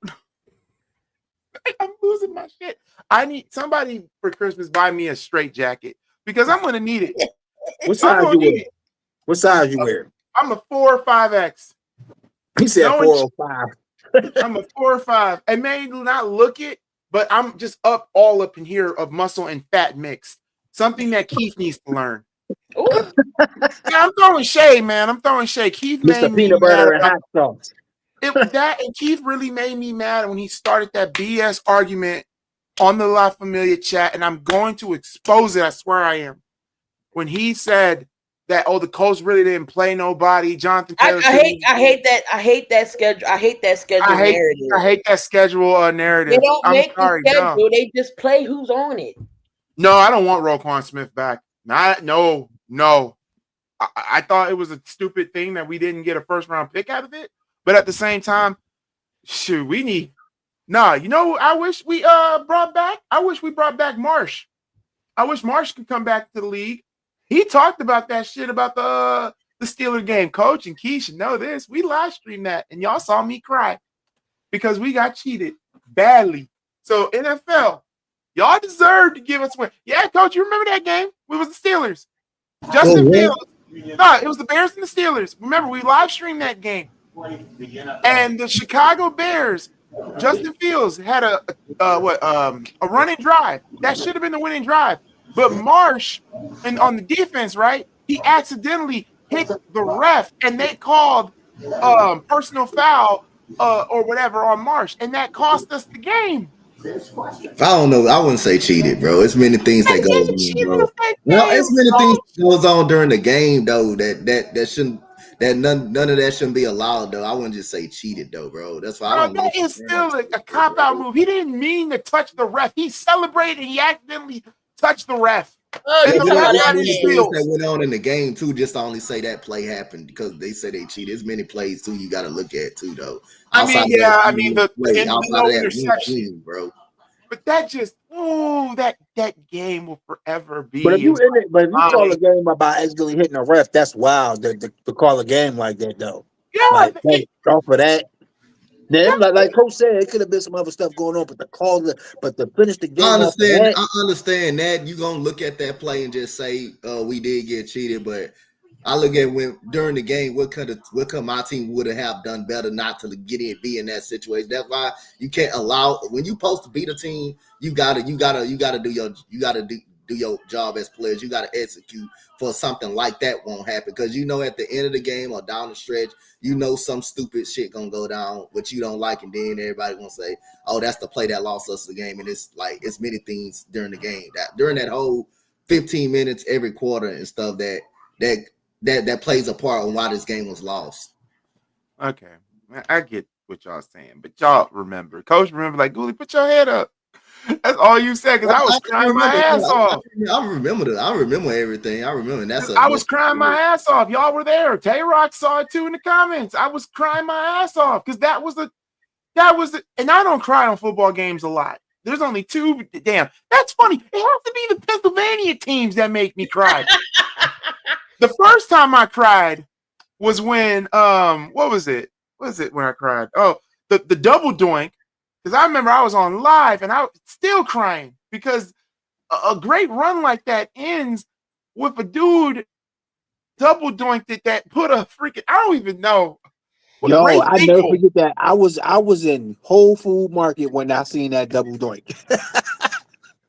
I'm losing my shit. I need somebody for Christmas buy me a straight jacket because I'm going to need it. What size you wear? What size you wear? I'm a 4 or 5X. He said 4 or 5. I'm a 4 or 5. It may not look it, but I'm just all up in here of muscle and fat mixed. Something that Keith needs to learn. Yeah, I'm throwing shade, man. I'm throwing shade. Keith made Mr. me Peanut butter and hot sauce. And Keith really made me mad when he started that BS argument on the La Familia chat, and I'm going to expose it. I swear I am. When he said that, the Colts really didn't play nobody. Jonathan Taylor. I hate that schedule. I hate that schedule narrative. I hate that schedule narrative. They don't make the schedule. No. They just play who's on it. No, I don't want Roquan Smith back. No. I thought it was a stupid thing that we didn't get a first-round pick out of it. But at the same time, shoot, we need. You know, I wish we brought back. I wish we brought back Marsh. I wish Marsh could come back to the league. He talked about that shit about the Steeler game. Coach and Key should know this. We live streamed that, and y'all saw me cry because we got cheated badly. So NFL, y'all deserve to give us a win. Yeah, Coach, you remember that game? We was the Steelers. Justin Fields. No, it was the Bears and the Steelers. Remember, we live streamed that game. And the Chicago Bears, Justin Fields had a running drive. That should have been the winning drive. But Marsh, and on the defense, right, he accidentally hit the ref, and they called personal foul or whatever on Marsh, and that cost us the game. I don't know. I wouldn't say cheated, bro. It's many things that goes on, bro. Well, it's many things that goes on during the game, though. That shouldn't. That none of that shouldn't be allowed, though. I wouldn't just say cheated, though, bro. That's why I don't. That is still a cop-out move. He didn't mean to touch the ref. He celebrated. He accidentally touched the ref. There's many things that went on in the game too. Just to only say that play happened because they said they cheated. There's many plays too. You got to look at too, though. The interception, bro. But that just that game will forever be. But if you call a game about accidentally hitting a ref, that's wild. To call a game like that, though. Yeah, off of that. Then, like Coach said, it could have been some other stuff going on, but to finish the game. I understand that. You're gonna look at that play and just say, we did get cheated, but I look at when during the game, what could my team would have done better not to be in that situation. That's why you can't allow when you're supposed to beat a team, you gotta do your job as players. You gotta execute for something like that won't happen because at the end of the game or down the stretch, some stupid shit gonna go down what you don't like, and then everybody gonna say, "Oh, that's the play that lost us the game." And it's many things during the game that during that whole 15 minutes every quarter and stuff that plays a part on why this game was lost. Okay, I get what y'all saying, but y'all remember, Coach, like Gooley, put your head up. That's all you said because I was crying my ass off. I remember everything. I remember I was crying my ass off. Y'all were there. Tay-Rock saw it too in the comments. I was crying my ass off because that was the. And I don't cry on football games a lot. There's only two. Damn, that's funny. It has to be the Pennsylvania teams that make me cry. The first time I cried was when what was it? What was it when I cried? Oh, the double doink. Because I remember I was on live and I was still crying because a great run like that ends with a dude double doinked that put a freaking I don't even know. Yo, I never forget that. I was in Whole Food Market when I seen that double doink.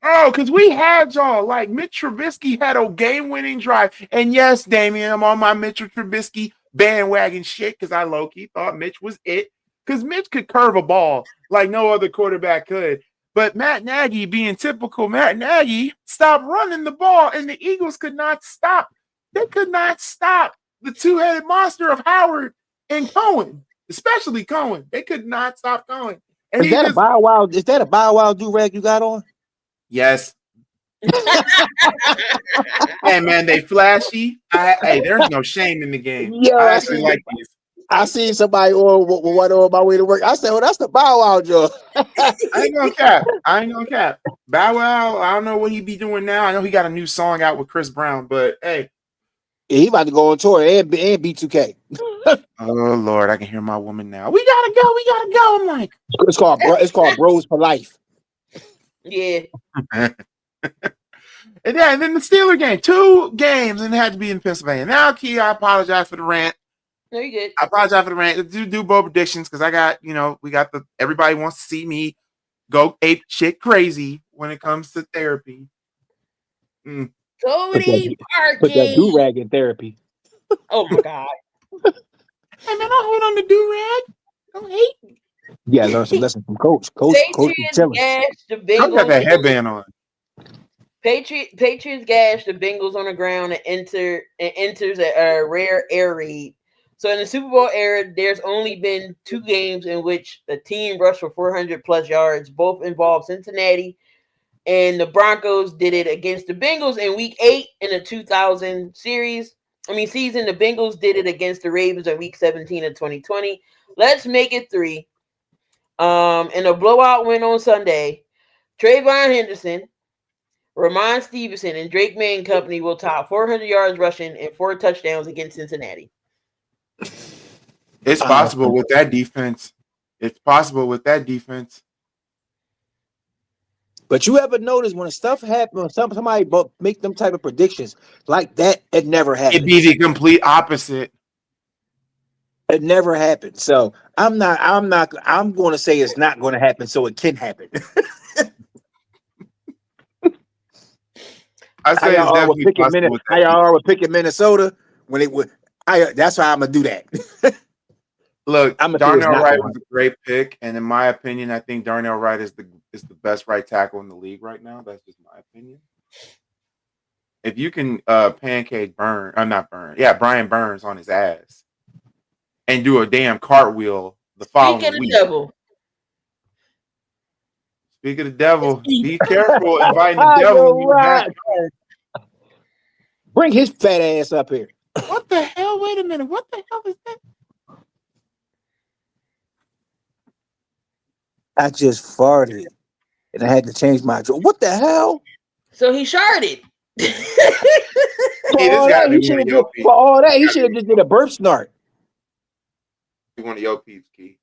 Oh, because we had y'all like Mitch Trubisky had a game-winning drive. And yes, Damian, I'm on my Mitch Trubisky bandwagon shit because I low-key thought Mitch was it. Because Mitch could curve a ball like no other quarterback could. But Matt Nagy, being typical Matt Nagy, stopped running the ball, and the Eagles could not stop. They could not stop the two-headed monster of Howard and Cohen. especially Cohen. They could not stop Cohen. And Is that a Bow Wow? Is that a Bow Wow do rag you got on? yes. Hey man, they flashy. Hey, there's no shame in the game. Yo, I actually like these. I seen somebody on one on my way to work. I said, "Well, that's the Bow Wow job." I ain't gonna cap. Bow Wow, I don't know what he be doing now. I know he got a new song out with Chris Brown, but hey. Yeah, he about to go on tour and B2K. Oh Lord, I can hear my woman now. We gotta go. I'm like, It's called Bros for Life. Yeah. And then the Steeler game, 2 games, and it had to be in Pennsylvania. Now, Key, I apologize for the rant. No, you good. I apologize for the rant. Do bold predictions because I got, we got everybody wants to see me go ape shit crazy when it comes to therapy. Cody Put that Parkey. do rag in therapy. Oh my God. Hey man, don't hate on the do rag. Don't hate. Yeah, learn some lessons from Coach. Coach is Patriots chilling. gashed the Coach got that Bengals. headband on. Patriots gashed the Bengals on the ground and enters a rare air raid. So in the Super Bowl era, there's only been 2 games in which a team rushed for 400 plus yards. Both involved Cincinnati, and the Broncos did it against the Bengals in Week 8 in the 2000 season. The Bengals did it against the Ravens in Week 17 of 2020. Let's make it 3. In a blowout win on Sunday, Trayvon Henderson, Ramon Stevenson, and Drake May and company will top 400 yards rushing and 4 touchdowns against Cincinnati. It's possible with that defense. But you ever notice when stuff happens, somebody make them type of predictions like that, it never happens. It'd be the complete opposite. It never happened. So I'm going to say it's not going to happen so it can happen. I say How y'all would pick in Minnesota when it would. That's why I'm gonna do that. Look, Darnell Wright was a great pick, and in my opinion, I think Darnell Wright is the best right tackle in the league right now. That's just my opinion. If you can pancake Brian Burns on his ass and do a damn cartwheel the following week. Speak of the devil, be careful inviting the devil in your backyard. Bring his fat ass up here. What the hell? Wait a minute. What the hell is that? I just farted and I had to change my joke. What the hell? So he sharded. For all that, he should have just did a burp snort. One of your peeps, Key.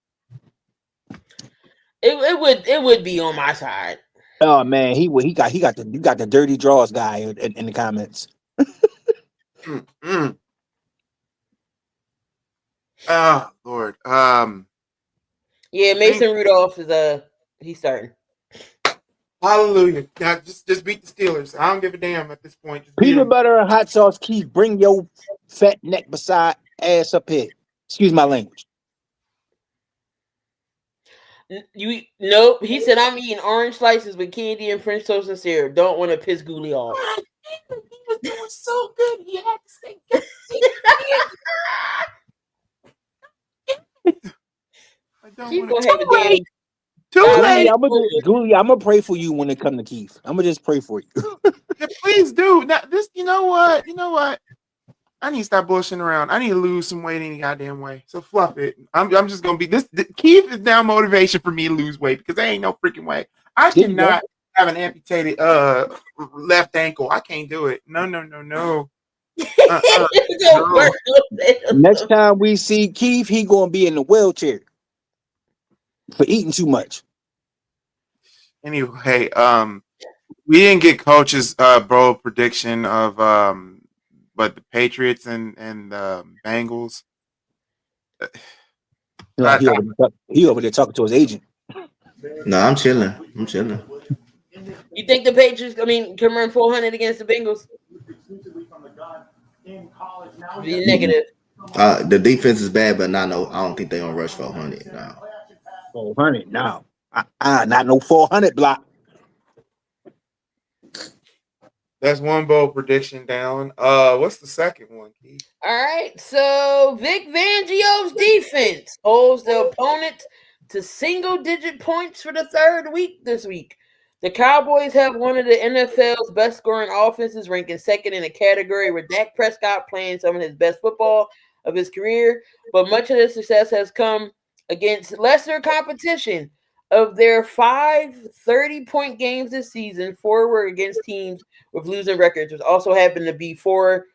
It would be on my side. Oh man, you got the dirty draws guy in the comments. Oh Lord. Yeah, Mason Rudolph is he's starting. Hallelujah. Now just beat the Steelers. I don't give a damn at this point. Peanut butter and hot sauce, Keith. Bring your fat neck beside ass up here. Excuse my language. Nope. He said I'm eating orange slices with candy and French toast and syrup. Don't want to piss Gooley off. He was doing so good. He had to say Too late. Gooley, I'm gonna pray for you when it comes to Keith. I'm gonna just pray for you. Yeah, please do. Now this, you know what? I need to stop bullshitting around. I need to lose some weight any goddamn way. So fluff it. I'm just gonna be this. Keith is now motivation for me to lose weight because there ain't no freaking way. I cannot have an amputated left ankle. I can't do it. No. No. Next time we see Keith, he gonna be in the wheelchair for eating too much. Anyway, we didn't get Coach's bro prediction of but the Patriots and Bengals. He over there talking to his agent. No, I'm chilling. You think the Patriots, can run 400 against the Bengals? Be negative. The defense is bad, but I don't think they're gonna rush 400 now. 400 now. Not no 400 block. That's one bold prediction down. What's the second one, Keith? All right, so Vic Fangio's defense holds the opponent to single-digit points for the third week this week. The Cowboys have one of the NFL's best scoring offenses, ranking second in a category with Dak Prescott playing some of his best football of his career, but much of the success has come against lesser competition. Of their 5 30-point games this season, 4 were against teams with losing records, which also happened to be 4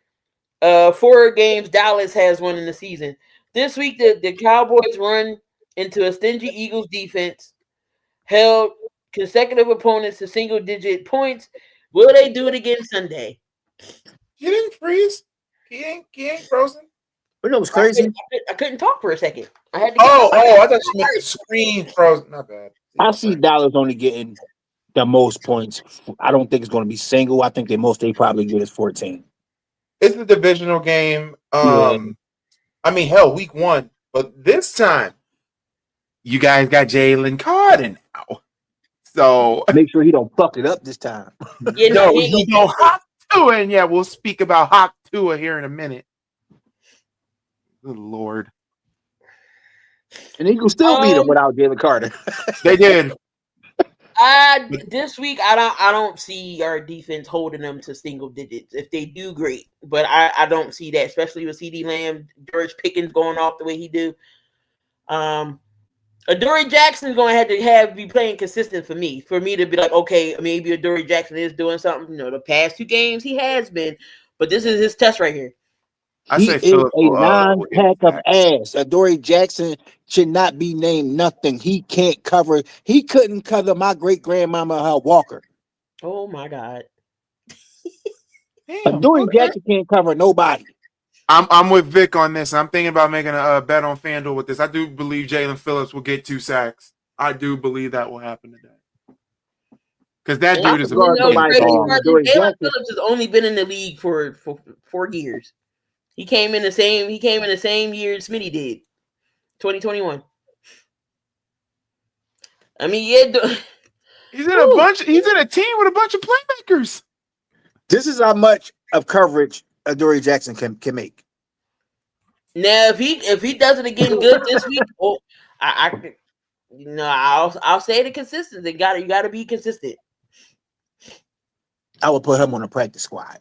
games Dallas has won in the season. This week, the Cowboys run into a stingy Eagles defense, held consecutive opponents to single-digit points. Will they do it again Sunday? He didn't freeze. He ain't frozen. You know what's crazy? I couldn't talk for a second. I had to. I thought you meant the screen frozen. Not bad. I see Dallas only getting the most points. I don't think it's going to be single. I think the most they probably get is 14. It's the divisional game. Yeah. I mean, hell, week 1, but this time you guys got Jalen Carter now, so Make sure he don't fuck it up this time. Yeah, no, he he don't Hawk Tua, and yeah, we'll speak about Hawk Tua here in a minute. Good Lord, And he can still beat him without Jalen Carter. they did. This week I don't see our defense holding them to single digits. If they do, great, but I don't see that, especially with CeeDee Lamb, George Pickens going off the way he do. Adoree Jackson is going to have to be playing consistent for me to be like, okay, maybe Adoree Jackson is doing something. You know, the past 2 games he has been, but this is his test right here. He is a non-pack of ass. Adoree Jackson should not be named nothing. He can't cover. He couldn't cover my great-grandmama Walker. Oh, my God. Adoree Jackson can't cover nobody. I'm with Vic on this. I'm thinking about making a bet on FanDuel with this. I do believe Jalen Phillips will get 2 sacks. I do believe that will happen today. Because that dude is a Jalen Phillips has only been in the league for 4 years. He came in the same year Smitty did, 2021. I mean, yeah, he's in a team with a bunch of playmakers. This is how much of coverage Adoree Jackson can make. Now, if he does it again good this week, I'll say the consistency. You got to be consistent. I would put him on a practice squad.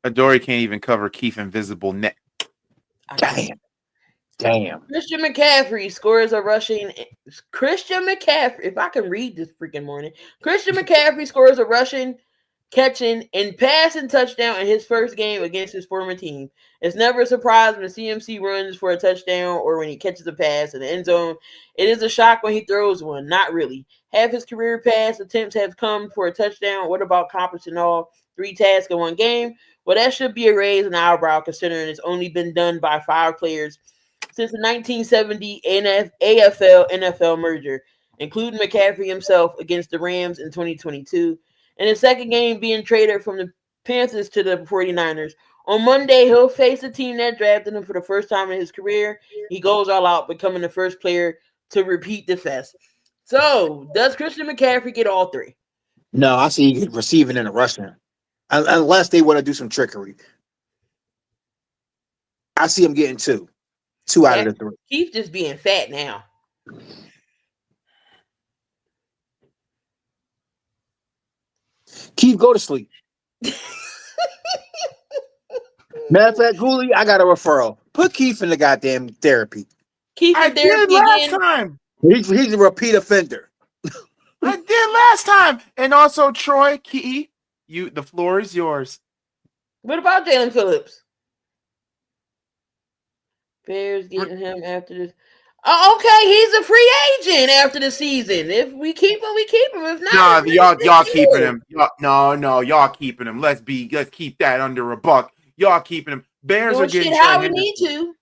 Adoree can't even cover Keith Invisible net. Damn. Christian McCaffrey scores a rushing. Christian McCaffrey, if I can read this freaking morning, Christian McCaffrey scores a rushing, catching, and passing touchdown in his first game against his former team. It's never a surprise when CMC runs for a touchdown or when he catches a pass in the end zone. It is a shock when he throws one. Not really. Half his career pass attempts have come for a touchdown. What about accomplishing all 3 tasks in 1 game? Well, that should be a raise in the eyebrow considering it's only been done by 5 players since the 1970 AFL-NFL merger, including McCaffrey himself against the Rams in 2022. In his second game being traded from the Panthers to the 49ers. On Monday, he'll face a team that drafted him for the first time in his career. He goes all out, becoming the first player to repeat the fest. So, does Christian McCaffrey get all 3? No, I see you receiving and a rushing. Unless they want to do some trickery. I see him getting 2. 2 out of the 3. Keith just being fat now. Keith, go to sleep. Matter of fact, Gooley, I got a referral. Put Keith in the goddamn therapy. Keith I did last time. He's a repeat offender. I did last time. And also, Troy, Key, the floor is yours. What about Jalen Phillips? Bears getting him after this. Oh, okay, he's a free agent after the season. If we keep him, we keep him. If not, y'all keeping him. Y'all keeping him. Let's keep that under a buck. Y'all keeping him. Bears are getting how we need to.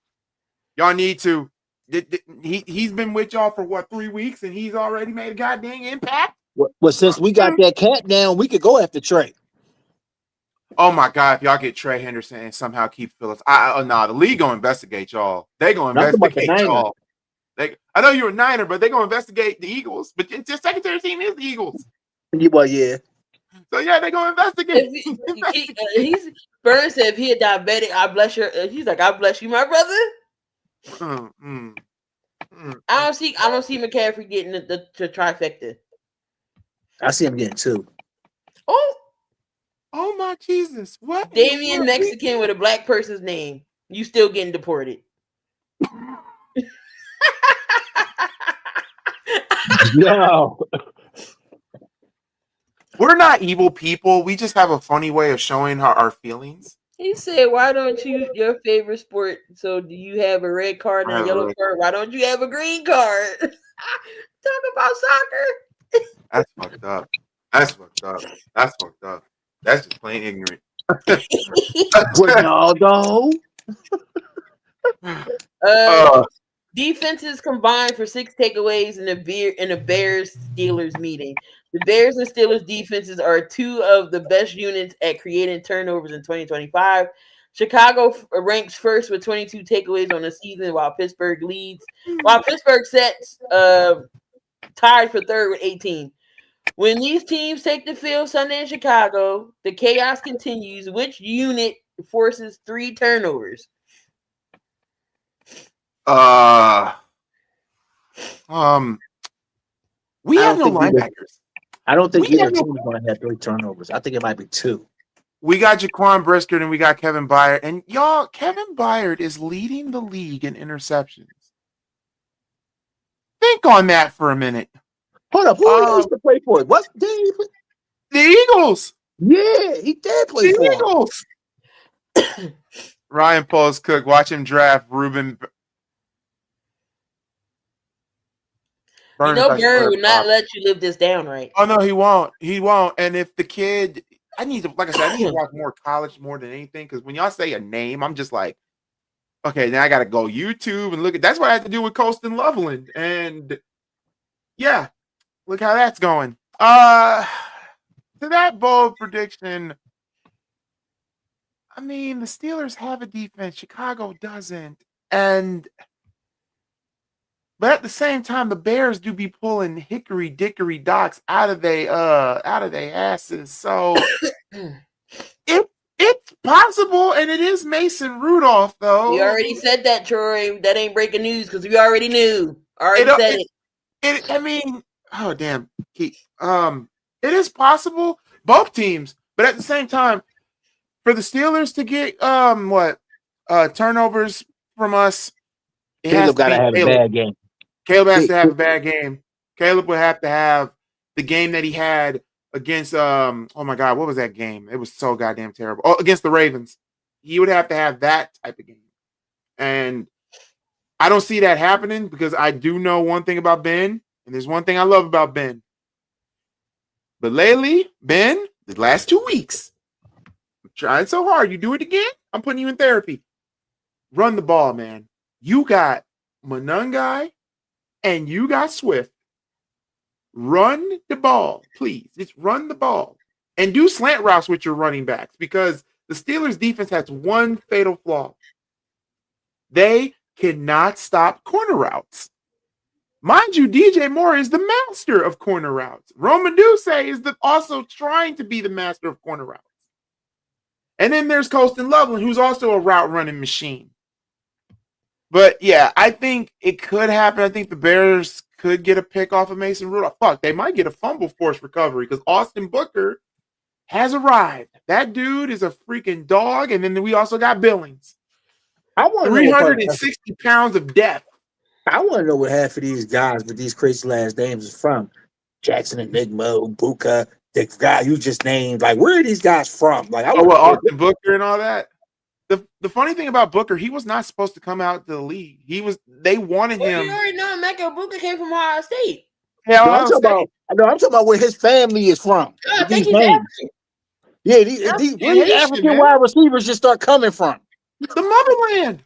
Y'all need to. He's been with y'all for what, 3 weeks, and he's already made a goddamn impact. Well, since we got that cap down, we could go after Trey. Oh my God! If y'all get Trey Henderson and somehow keep Phillips, the league gonna investigate y'all. They gonna investigate y'all. I know you're a Niner, but they gonna investigate the Eagles. But your secondary team is the Eagles. Well, yeah. So yeah, they gonna investigate. Burns said if he a diabetic, I bless your. He's like, I bless you, my brother. I don't see McCaffrey getting the trifecta. I see him getting 2. Oh my Jesus! What? Damian Mexican with a black person's name. You still getting deported? No. We're not evil people. We just have a funny way of showing our feelings. He said, "Why don't you your favorite sport? So do you have a red card and a yellow card? Why don't you have a green card? Talk about soccer." That's fucked up. That's fucked up. That's fucked up. That's just plain ignorant. Ronaldo. Defenses combined for 6 takeaways in the Bears Steelers meeting. The Bears and Steelers defenses are 2 of the best units at creating turnovers in 2025. Chicago ranks first with 22 takeaways on the season, while Pittsburgh leads. While Pittsburgh sets tied for third with 18. When these teams take the field Sunday in Chicago, the chaos continues. Which unit forces 3 turnovers? We have no linebackers. I don't think either team is going to have 3 turnovers. I think it might be 2. We got Jaquan Brisker and we got Kevin Byard. And y'all, Kevin Byard is leading the league in interceptions. Think on that for a minute. Hold up. Who used to play for it? What? The Eagles. Yeah, he did play for the Eagles. Ryan Post Cook, watch him draft Ruben. Burn would not let you live this down, right? Oh no, he won't. He won't. And if the kid, I need to watch more college more than anything, because when y'all say a name, I'm just like, okay, now I got to go YouTube and look at. That's what I had to do with Colston Loveland, and yeah, look how that's going. To that bold prediction, I mean, the Steelers have a defense, Chicago doesn't, but at the same time, the Bears do be pulling hickory dickory docks out of their asses. So it's possible, and it is Mason Rudolph, though. We already said that, Troy. That ain't breaking news because we already knew. Said it. I mean, oh damn, it is possible, both teams, but at the same time, for the Steelers to get turnovers from us, Caleb got to have a bad game. Caleb has to have a bad game. Caleb would have to have the game that he had against oh my God, what was that game? It was so goddamn terrible. Oh, against the Ravens. He would have to have that type of game. And I don't see that happening, because I do know one thing about Ben, and there's one thing I love about Ben. But lately, Ben, the last 2 weeks, I'm trying so hard. You do it again, I'm putting you in therapy. Run the ball, man. You got Monangai and you got Swift. Run the ball, please. Just run the ball. And do slant routes with your running backs, because the Steelers' defense has one fatal flaw. They cannot stop corner routes. Mind you, DJ Moore is the master of corner routes. Roman Duce is also trying to be the master of corner routes. And then there's Colston Loveland, who's also a route running machine. But yeah, I think it could happen. I think the Bears could get a pick off of Mason Rudolph. Fuck, they might get a fumble force recovery, because Austin Booker has arrived. That dude is a freaking dog. And then we also got Billings. I want 360 pounds of death. I want to know what half of these guys with these crazy last names is from. Jackson Enigma, Buka, the guy you just named. Like, where are these guys from? Like, Austin Booker and all that. The funny thing about Booker, he was not supposed to come out to the league. They wanted him. You already know Mecca Booker came from Ohio State. Yeah, I'm talking about where his family is from. I think he's African. Yeah, these African wide receivers just start coming from the motherland.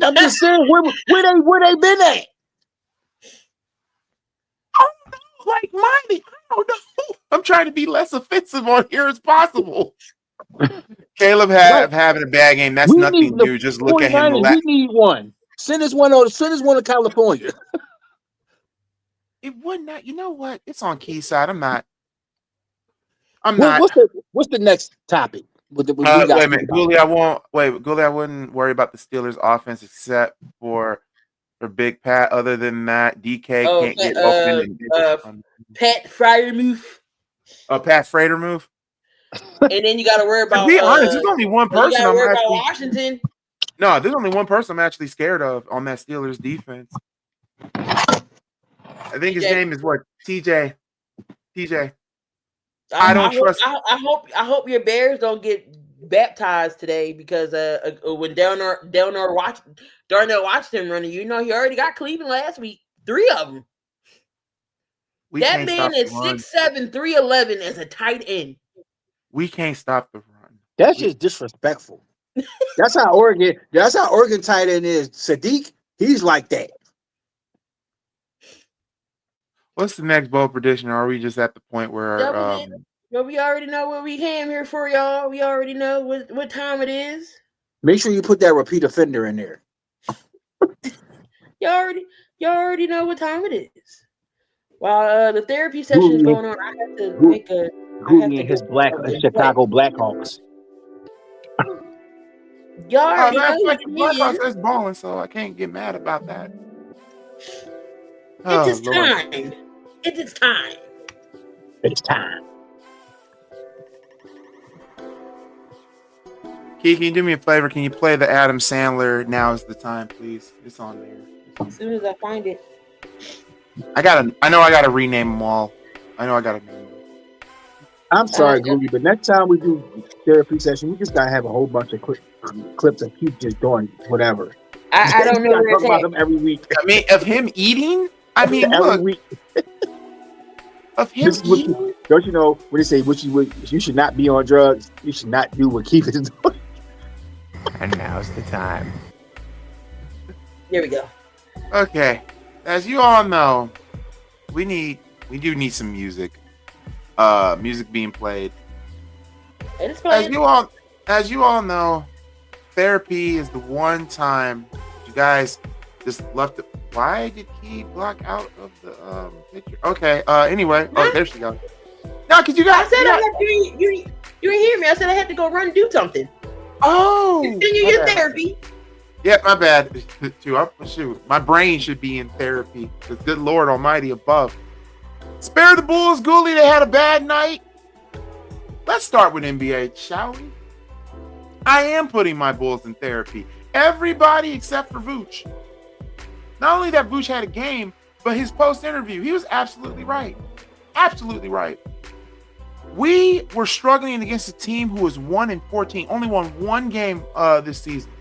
I'm just saying, where they been at? I don't know, like Miley. I don't know. I'm trying to be less offensive on here as possible. Caleb having a bad game. That's nothing new. Just look at him. We need one. Send us one to California. It would not. You know what? It's on Keyside. I'm not. I'm not. What's the next topic? We Wait got a minute, Gooley. Gooley, I wouldn't worry about the Steelers' offense except for Big Pat. Other than that, DK can't get open. Pat Fryermuth. Pat Freiermuth. And then you got to worry about. To be honest, there's only one person. You got to worry about Washington. No, there's only one person I'm actually scared of on that Steelers defense. I think his name is what? TJ. I don't trust. I hope your Bears don't get baptized today because when Darnell Washington running, he already got Cleveland last week. 3 of them. That man is 6'7", 311 as a tight end. We can't stop the run. That's just disrespectful. That's how Oregon tight end is. Sadiq, he's like that. What's the next bowl prediction? Or are we just at the point where well, we already know what we came here for, y'all. We already know what time it is. Make sure you put that repeat offender in there. Y'all already know what time it is. While the therapy session is going on, I have to make a. Goofy and his Chicago Blackhawks. Y'all already know Blackhawks is balling, so I can't get mad about that. It's time. It's time. It's time. Key, can you do me a favor? Can you play the Adam Sandler "Now Is the Time," please? It's on there. As soon as I find it. I know I gotta rename them all. I know I gotta name them. I'm sorry, Goofy, but next time we do therapy session, we just gotta have a whole bunch of clips of keep just doing whatever. I don't know where it's about them every week. I mean, of him eating. I mean, every look. Week. Of him eating. Don't you know when they say you should not be on drugs? You should not do what Keith is doing. And now's the time. Here we go. Okay, as you all know, we do need some music. Music being played. As you all know, therapy is the one time you guys just left it. Why did he block out of the picture? Okay. Anyway, there she goes. No, because you guys. I said you didn't hear me. I said I had to go run and do something. Oh. Continue your therapy. Yeah, my bad. Shoot, my brain should be in therapy. The good Lord Almighty above. Spare the Bulls, Gooley. They had a bad night. Let's start with NBA, shall we? I am putting my Bulls in therapy. Everybody except for Vooch. Not only that Vooch had a game, but his post-interview, he was absolutely right. Absolutely right. We were struggling against a team who was 1-14, only won one game this season.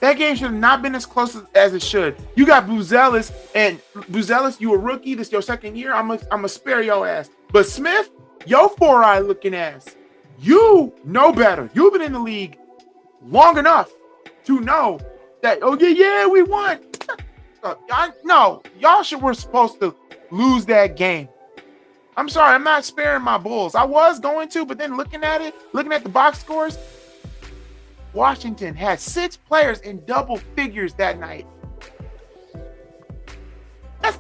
That game should have not been as close as it should. You got Buzelis, and Buzelis, you a rookie. This your second year. I'm a spare your ass. But Smith, your 4-eye looking ass. You know better. You've been in the league long enough to know that. Oh yeah, we won. No, y'all were supposed to lose that game. I'm sorry, I'm not sparing my Bulls. I was going to, but then looking at the box scores. Washington had 6 players in double figures that night. That's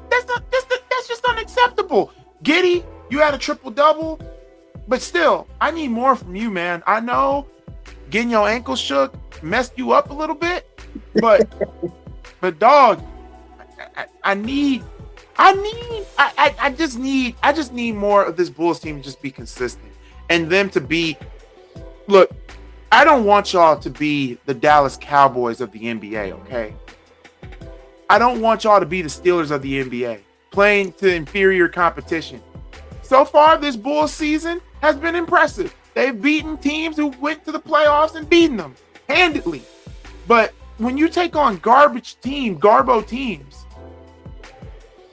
just unacceptable. Giddey, you had a triple-double, but still, I need more from you, man. I know getting your ankle shook messed you up a little bit, but dog, I just need more of this Bulls team to just be consistent and them to be. Look, I don't want y'all to be the Dallas Cowboys of the NBA, okay? I don't want y'all to be the Steelers of the NBA, playing to inferior competition. So far, this Bulls season has been impressive. They've beaten teams who went to the playoffs and beaten them handedly. But when you take on garbo teams,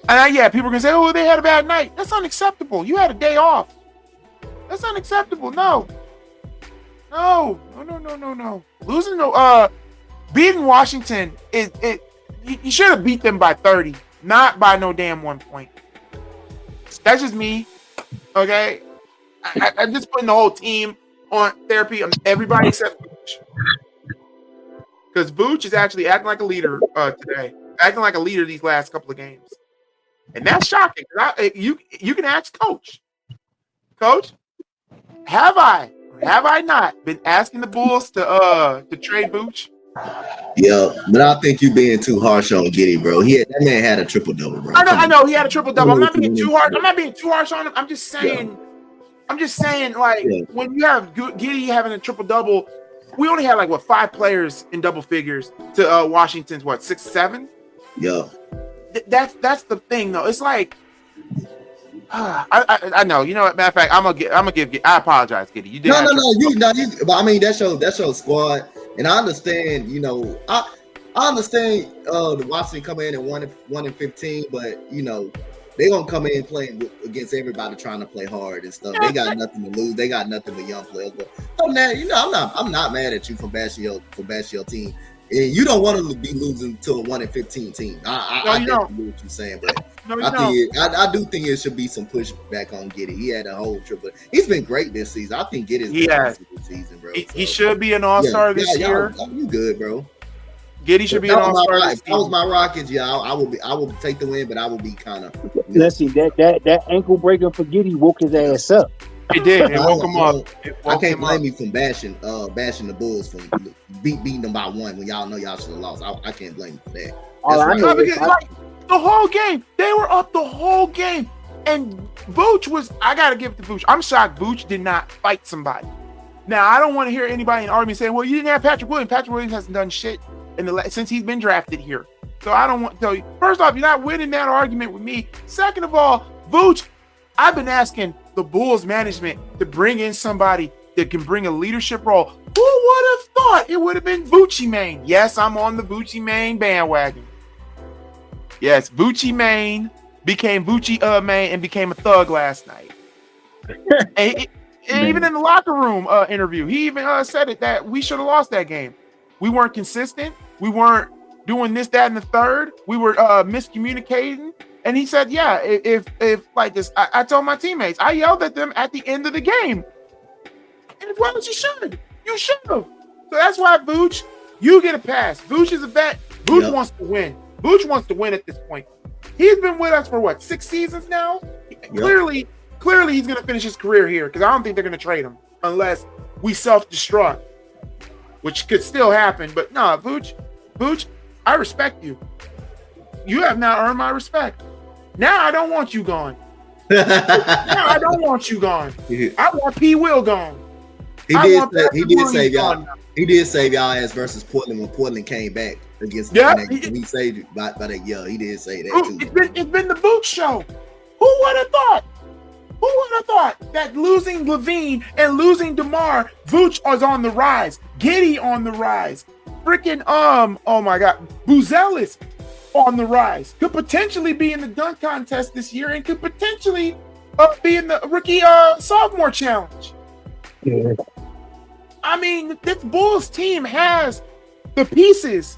and people are going to say, oh, they had a bad night. That's unacceptable. You had a day off. That's unacceptable. No. Losing beating Washington you should have beat them by 30, not by no damn 1 point. That's just me. Okay. I'm just putting the whole team on therapy. Everybody except Vooch. Because Vooch is actually acting like a leader today. Acting like a leader these last couple of games. And that's shocking. You can ask Coach. Coach, have I not been asking the Bulls to trade Vooch? Yeah, but I think you being too harsh on Giddey, bro. That man had a triple double, bro. I know he had a triple double. I'm not being too harsh on him. I'm just saying, like when you have Giddey having a triple double, we only had like 5 players in double figures to Washington's 6, 7. Yeah, that's the thing though. It's like I know. You know what? Matter of fact, I'm gonna give. I apologize, Giddey. You did. But I mean that show squad, and I understand. You know, I understand the Washington coming in at 1-15, but you know they gonna come in playing against everybody trying to play hard and stuff. They got nothing to lose. They got nothing but young players. But you know, I'm not mad at you for bashing your team. And you don't want to be losing to a 1-15 team. I get what you're saying, but I do think it should be some pushback on Giddey. He had a whole triple. He's been great this season. I think Giddey's been great this season, bro. He should be an all-star this year. You good, bro? Giddey should be an all-star. If that was my Rockets, I will take the win, but I will be kind of. Let's see that ankle breaker for Giddey woke his ass up. It did. It woke him up. I can't blame you from bashing the Bulls for beating them by 1 when y'all know y'all should have lost. I can't blame you for that. Because the whole game, they were up the whole game, and Vooch was. I gotta give it to Vooch. I'm shocked Vooch did not fight somebody. Now I don't want to hear anybody in the argument saying, "Well, you didn't have Patrick Williams. Patrick Williams hasn't done shit since he's been drafted here." So I don't want to tell you. First off, you're not winning that argument with me. Second of all, Vooch, I've been asking the Bulls management to bring in somebody that can bring a leadership role. Who would have thought it would have been Vucci Mane? Yes, I'm on the Vucci Mane bandwagon. Yes, Vucci Mane became Vucci Mane and became a thug last night. and even in the locker room interview, he even said it that we should have lost that game. We weren't consistent. We weren't doing this, that, and the third. We were miscommunicating. And he said, yeah, if like this, I told my teammates, I yelled at them at the end of the game. And as well as you should. You should have. So that's why, Vooch, you get a pass. Vooch is a vet. Vooch wants to win. Vooch wants to win at this point. He's been with us for 6 seasons now? Yep. Clearly he's going to finish his career here because I don't think they're going to trade him unless we self-destruct, which could still happen. But no, Vooch, I respect you. You have now earned my respect. Now I don't want you gone. I want P. Will gone. He did save y'all. He did save y'all ass versus Portland when Portland came back against. He saved it by that. Yeah, he did say that too. It's been the Vooch show. Who would have thought? That losing Levine and losing DeMar, Vooch was on the rise. Giddey on the rise. Freaking oh my God, Buzelis on the rise. Could potentially be in the dunk contest this year and could potentially be in the rookie sophomore challenge. Yeah. I mean, this Bulls team has the pieces.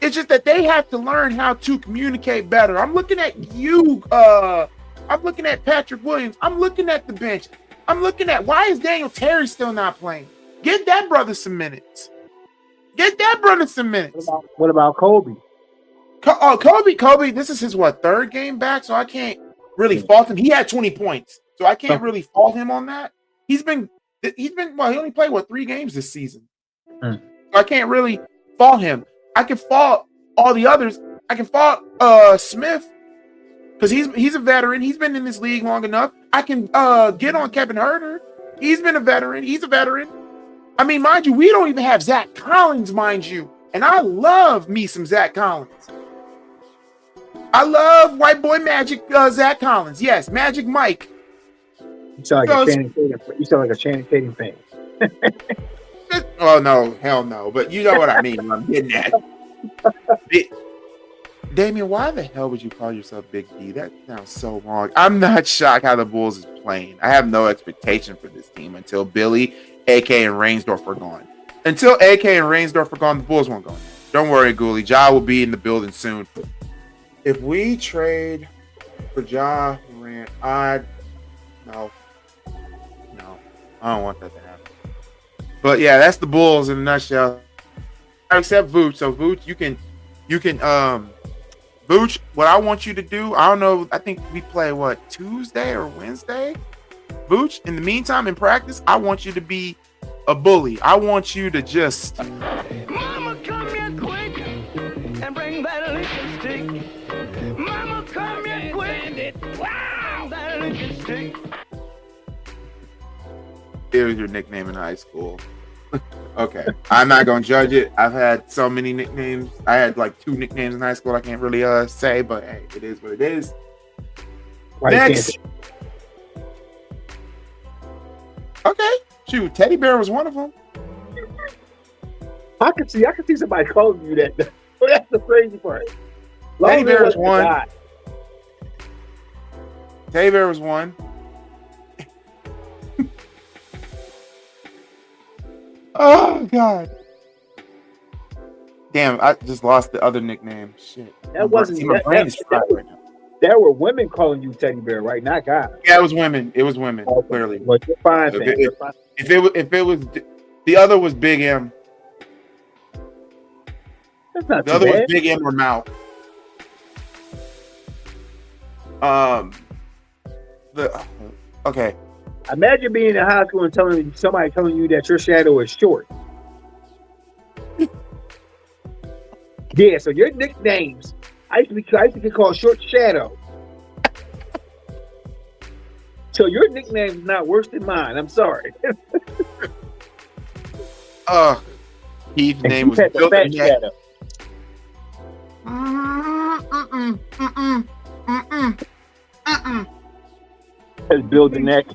It's just that they have to learn how to communicate better. I'm looking at you. I'm looking at Patrick Williams. I'm looking at the bench. I'm looking at why is Daniel Terry still not playing? Get that brother some minutes. What about Kobe? Kobe, this is his third game back, so I can't really fault him. He had 20 points, so I can't really fault him on that. He only played 3 games this season. So I can't really fault him. I can fault all the others. I can fault Smith because he's a veteran. He's been in this league long enough. I can get on Kevin Huerter. He's been a veteran. He's a veteran. I mean, mind you, we don't even have Zach Collins, mind you. And I love me some Zach Collins. I love white boy Magic Zach Collins. Yes, Magic Mike. You sound like a Channing Tatum fan. Oh no, hell no! But you know what I mean. I'm getting at. Damian, why the hell would you call yourself Big D? That sounds so wrong. I'm not shocked how the Bulls is playing. I have no expectation for this team until Billy, AK, and Reinsdorf are gone. Until AK and Reinsdorf are gone, the Bulls won't go. Don't worry, Ghoulie. Ja will be in the building soon. If we trade for Ja Morant, no, I don't want that to happen. But yeah, that's the Bulls in a nutshell. Except Vooch. So Vooch, you can Vooch, what I want you to do, I don't know, I think we play Tuesday or Wednesday? Booch, in the meantime, in practice, I want you to be a bully. I want you to just. Mama, come here quick and bring that liquor stick. Mama, come here quick. Wow, that liquor stick. It was your nickname in high school. Okay, I'm not gonna judge it. I've had so many nicknames. I had like 2 nicknames in high school. I can't really say, but hey, it is what it is. Why you Next. Okay, shoot, Teddy Bear was one of them. I can see somebody calling you that. That's the crazy part. Teddy Bear was was one. Teddy Bear was one. Oh God! Damn, I just lost the other nickname. Shit. That wasn't. My brain is fried right now. There were women calling you Teddy Bear, right? Not guys. Yeah, it was women. It was women. Clearly. But you're fine. If man. it- If it was the other was Big M. That's not The too other was bad. Big M or Mouth. Okay. Imagine being in high school and somebody telling you that your shadow is short. Yeah, so your nicknames. I used to get called Short Shadow. So your nickname is not worse than mine. I'm sorry. Keith's And name you was had the Built Fat Neck. Shadow. That's building that.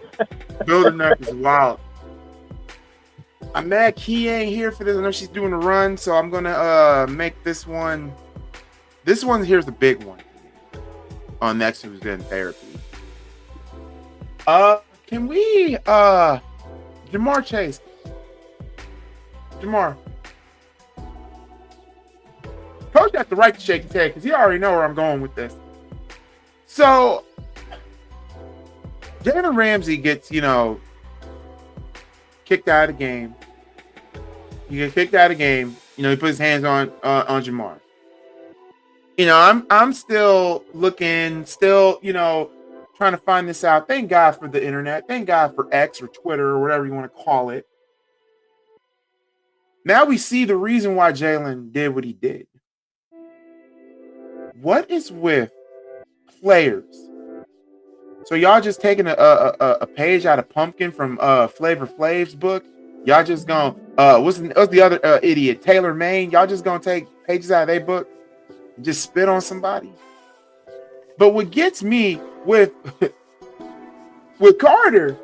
Building Neck is wild. I'm mad Key ain't here for this. I know she's doing a run, so I'm gonna make this one. This one here's the big one on Next Who's Getting Therapy. Can we Jamar Chase? Jamar. Coach got the right to shake his head because he already know where I'm going with this. So Jalen Ramsey gets, kicked out of the game. He gets kicked out of the game. He puts his hands on Jamar. I'm still looking, trying to find this out. Thank God for the internet. Thank God for X or Twitter or whatever you want to call it. Now we see the reason why Jalen did what he did. What is with players? So y'all just taking a page out of Pumpkin from Flavor Flav's book? Y'all just gonna what's the other idiot, Taylor Maine? Y'all just gonna take pages out of their book and just spit on somebody? But what gets me with Carter,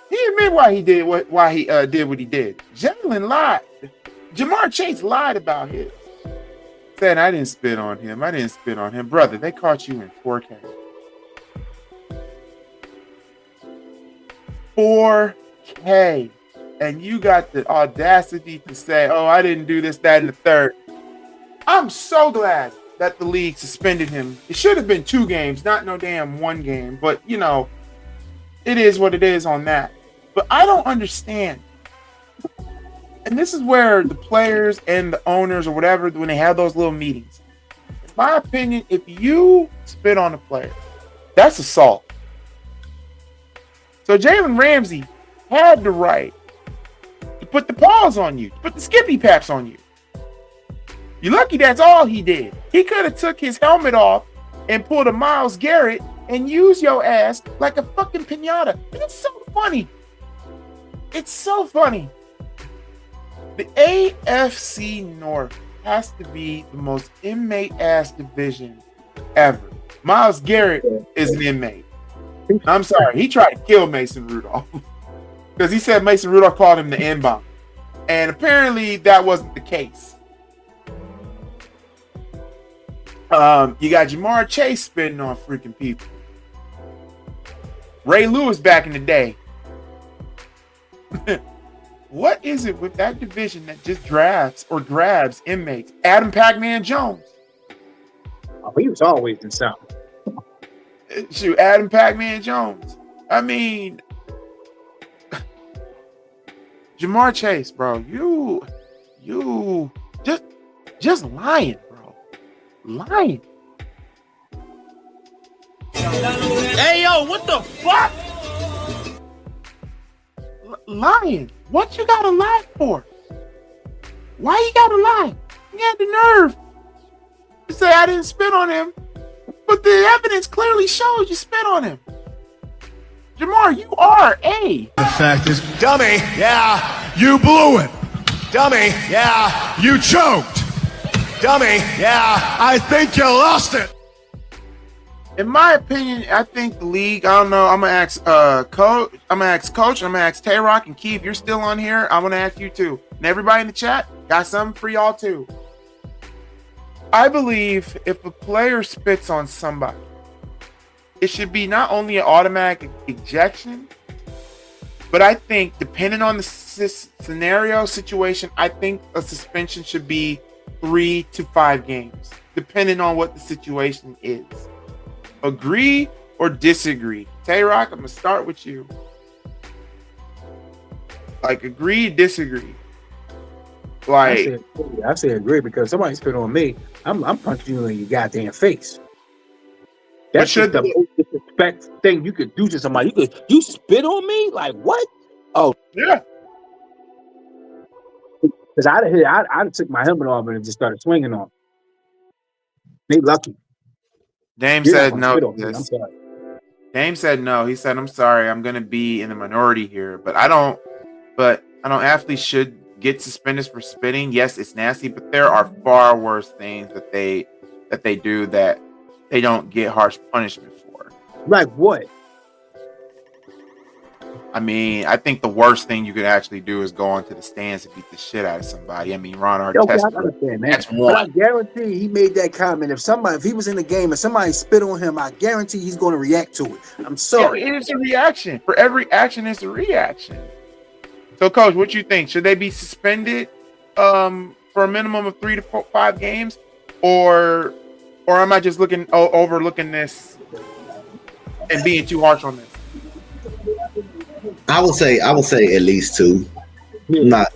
he admitted why he did what he did. Jalen lied. Jamar Chase lied about his. Said I didn't spit on him. I didn't spit on him, brother. They caught you in 4K. 4K. And you got the audacity to say, oh, I didn't do this, that, and the third. I'm so glad that the league suspended him. It should have been 2 games, not no damn 1 game. But, it is what it is on that. But I don't understand. And this is where the players and the owners or whatever, when they have those little meetings. In my opinion, if you spit on a player, that's assault. So Jalen Ramsey had the right to put the paws on you, to put the skippy paps on you. You're lucky that's all he did. He could have took his helmet off and pulled a Myles Garrett and used your ass like a fucking piñata. And it's so funny. It's so funny. The AFC North has to be the most inmate-ass division ever. Myles Garrett is an inmate. I'm sorry. He tried to kill Mason Rudolph because he said Mason Rudolph called him the N-bomb. And apparently that wasn't the case. You got Jamar Chase spitting on freaking people. Ray Lewis back in the day. What is it with that division that just drafts or grabs inmates? Adam Pac-Man Jones. Oh, he was always in something. Shoot, Adam Pac-Man Jones. I mean, Jamar Chase, bro, you just lying, bro. Lying. Hey, yo, what the fuck? lying. What you gotta lie for? Why you gotta lie? You had the nerve to say I didn't spit on him, but the evidence clearly shows you spit on him. Jamar, you are a. The fact is, dummy, yeah, you blew it. Dummy, yeah, you choked. Dummy, yeah, I think you lost it. In my opinion, I think the league, I don't know, I'm gonna ask coach, I'm gonna ask Tay-Rock and Key, if you're still on here, I'm gonna ask you too. And everybody in the chat, got something for y'all too. I believe if a player spits on somebody, it should be not only an automatic ejection, but I think depending on the scenario, situation, I think a suspension should be 3 to 5 games, depending on what the situation is. Agree or disagree? Tay-Rock, I'm gonna start with you. Like, agree, disagree? Like, I say agree, because somebody spit on me, I'm punching you in your goddamn face. That's just the most disrespectful thing you could do to somebody. You spit on me? Like what? Oh yeah. Because I'd took my helmet off and just started swinging on. They lucky. Dame You're said not gonna no. spit on me. I'm sorry. Dame said no. He said, "I'm sorry. I'm going to be in the minority here, but I don't. Athletes should get suspended for spitting. Yes, it's nasty, but there are far worse things that they do that they don't get harsh punishment for. Like what? I mean, I think the worst thing you could actually do is go onto the stands and beat the shit out of somebody. I mean, Ron Artest. I understand that. That's But one. I guarantee he made that comment. If he was in the game and somebody spit on him, I guarantee he's going to react to it. I'm sorry. Yeah, it's a reaction. For every action, it's a reaction. So, Coach, what you think? Should they be suspended for a minimum of 3 to 5 games, or am I just overlooking this and being too harsh on this? I would say at least 2. Not,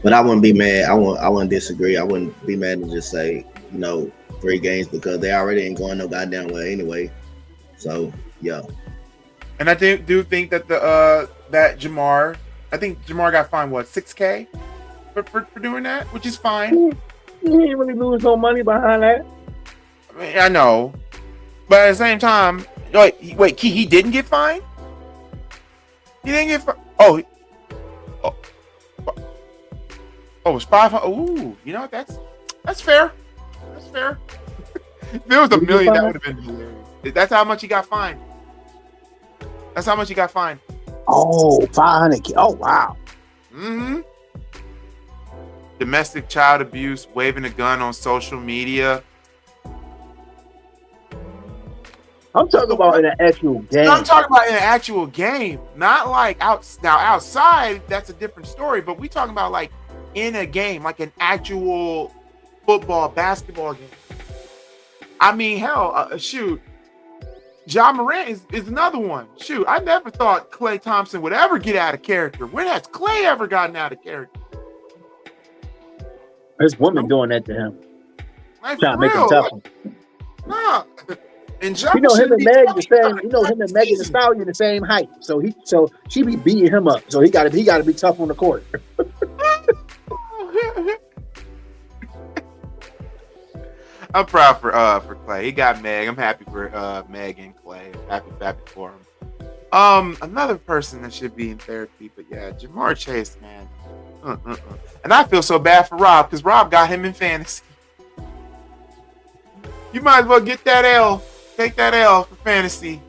but I wouldn't be mad. I wouldn't disagree. I wouldn't be mad to just say 3 games, because they already ain't going no goddamn way anyway. So yeah. And I do think that that Jamar, I think Jamar got fined $6,000 for doing that, which is fine. He didn't really lose no money behind that. I mean, I know, but at the same time, wait, Key, he didn't get fined. He didn't get fined. Oh, it was 500. Ooh, that's fair. That's fair. If it was $1 million, that would have been hilarious. That's how much he got fined. That's how much he got fined. Oh, 500. Oh, wow. Mm-hmm. Domestic child abuse, waving a gun on social media. I'm talking about in an actual game. I'm talking about in an actual game, not like outside. That's a different story. But we talking about like in a game, like an actual football, basketball game. I mean, hell, shoot. Ja Morant is another one. Shoot, I never thought Klay Thompson would ever get out of character. When has Klay ever gotten out of character? There's women doing that to him. Like, Trying to make him real, tough. Nah. And Ja Him and be Meg the tough. same. Him and Megan Thee Stallion the same height. So she be beating him up. So he got to be tough on the court. I'm proud for Klay. He got Meg. I'm happy for Meg and Klay. Happy for him. Another person that should be in therapy, but yeah, Jamar Chase, man. And I feel so bad for Rob, because Rob got him in fantasy. You might as well get that L. Take that L for fantasy.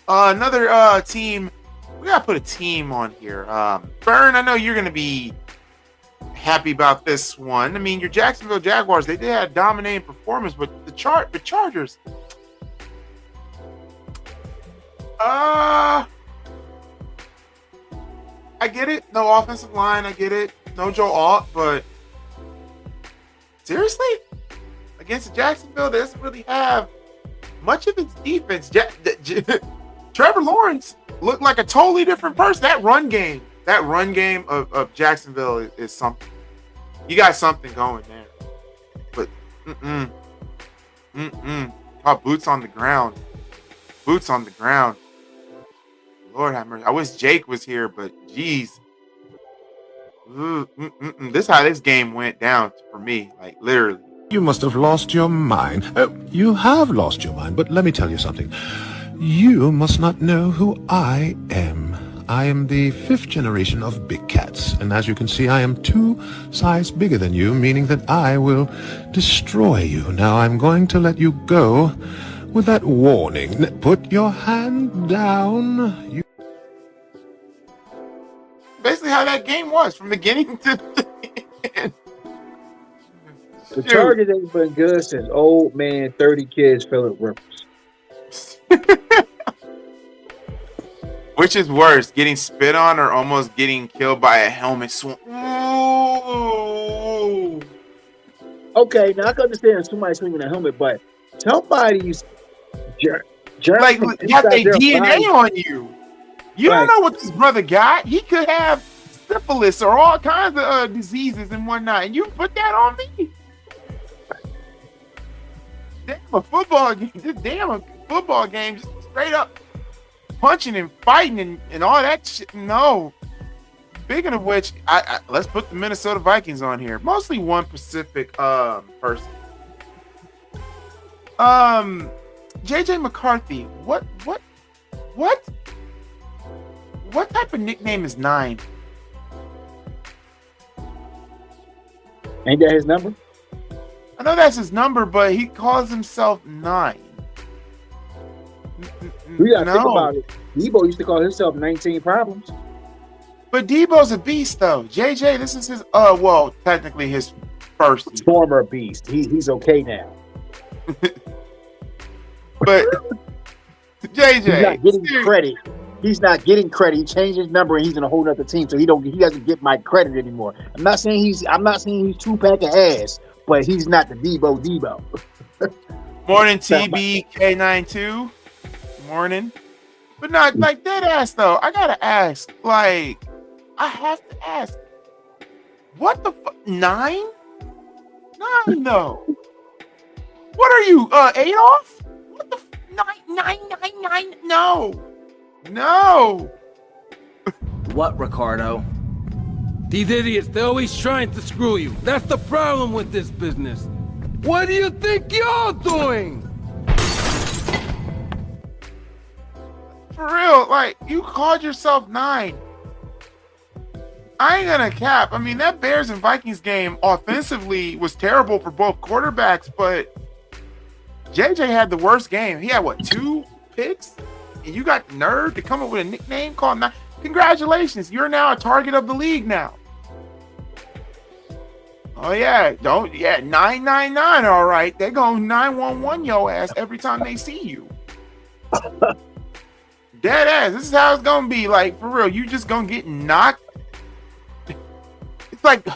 Another team. We gotta put a team on here. Bern, I know you're gonna be happy about this one. I mean, your Jacksonville Jaguars, they did have a dominating performance, but the Chargers. I get it. No offensive line. I get it. No Joe Alt, but seriously, against Jacksonville, they doesn't really have much of its defense. Trevor Lawrence looked like a totally different person. That run game of Jacksonville is something. You got something going there. But boots on the ground. Boots on the ground. Lord have mercy. I wish Jake was here, but geez. This is how this game went down for me, like literally. You must have lost your mind. You have lost your mind, but let me tell you something. You must not know who I am. I am the 5th generation of big cats, and as you can see, I am 2 sizes bigger than you, meaning that I will destroy you. Now I'm going to let you go with that warning. Put your hand down. You Basically, how that game was from beginning to the end. The Chargers ain't been good since old man 30 kids Philip Rivers. Which is worse, getting spit on or almost getting killed by a helmet swung? Ooh. Okay, now I can understand somebody swinging a helmet, but somebody's Like, got their DNA on you. You don't know what this brother got. He could have syphilis or all kinds of diseases and whatnot, and you put that on me? Damn, a football game. Just damn a football game. Just straight up punching and fighting and all that shit. No. Speaking of which, I let's put the Minnesota Vikings on here. Mostly one Pacific person. JJ McCarthy. What type of nickname is 9? Ain't that his number? I know that's his number, but he calls himself 9. We gotta think about it. Debo used to call himself 19 Problems. But Debo's a beast, though. JJ, this is his, well, technically his first year. Former beast. He's okay now. But JJ, he's not getting credit. He's not getting credit. He changed his number and he's in a whole nother team, so he doesn't get my credit anymore. I'm not saying he's 2-pack of ass, but he's not the Debo. Morning TBK92. Morning. But not like that ass though. I gotta ask. Like, I have to ask. What the fuck? 9? 9 though. What are you? Adolf? What the 9? No. What, Ricardo? These idiots, they're always trying to screw you. That's the problem with this business. What do you think you're doing? For real, like, you called yourself 9. I ain't gonna cap. I mean, that Bears and Vikings game offensively was terrible for both quarterbacks, but JJ had the worst game. He had, 2 picks? And you got the nerve to come up with a nickname called 9? Congratulations, you're now a target of the league now. Oh yeah, 999, all right. They're going 911 your ass every time they see you. Dead ass. This is how it's gonna be. Like, for real, you just gonna get knocked. It's like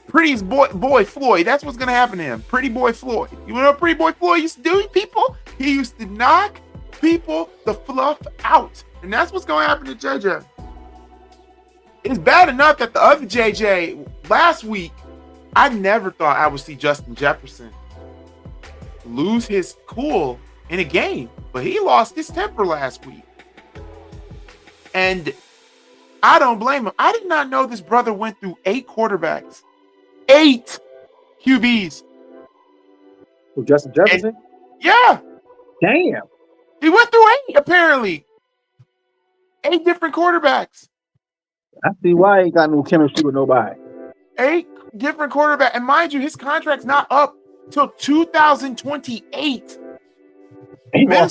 Pretty's boy Floyd. That's what's gonna happen to him. Pretty boy Floyd. You know what Pretty boy Floyd used to do, people? He used to knock people the fluff out. And that's what's gonna happen to JJ. It's bad enough that the other JJ last week, I never thought I would see Justin Jefferson lose his cool in a game, but he lost his temper last week. And I don't blame him. I did not know this brother went through 8 quarterbacks. 8 QBs. Who, Justin Jefferson? And, yeah. Damn. He went through 8, apparently. 8 different quarterbacks. I see why he ain't got no chemistry with nobody. 8 different quarterbacks. And mind you, his contract's not up till 2028. He gonna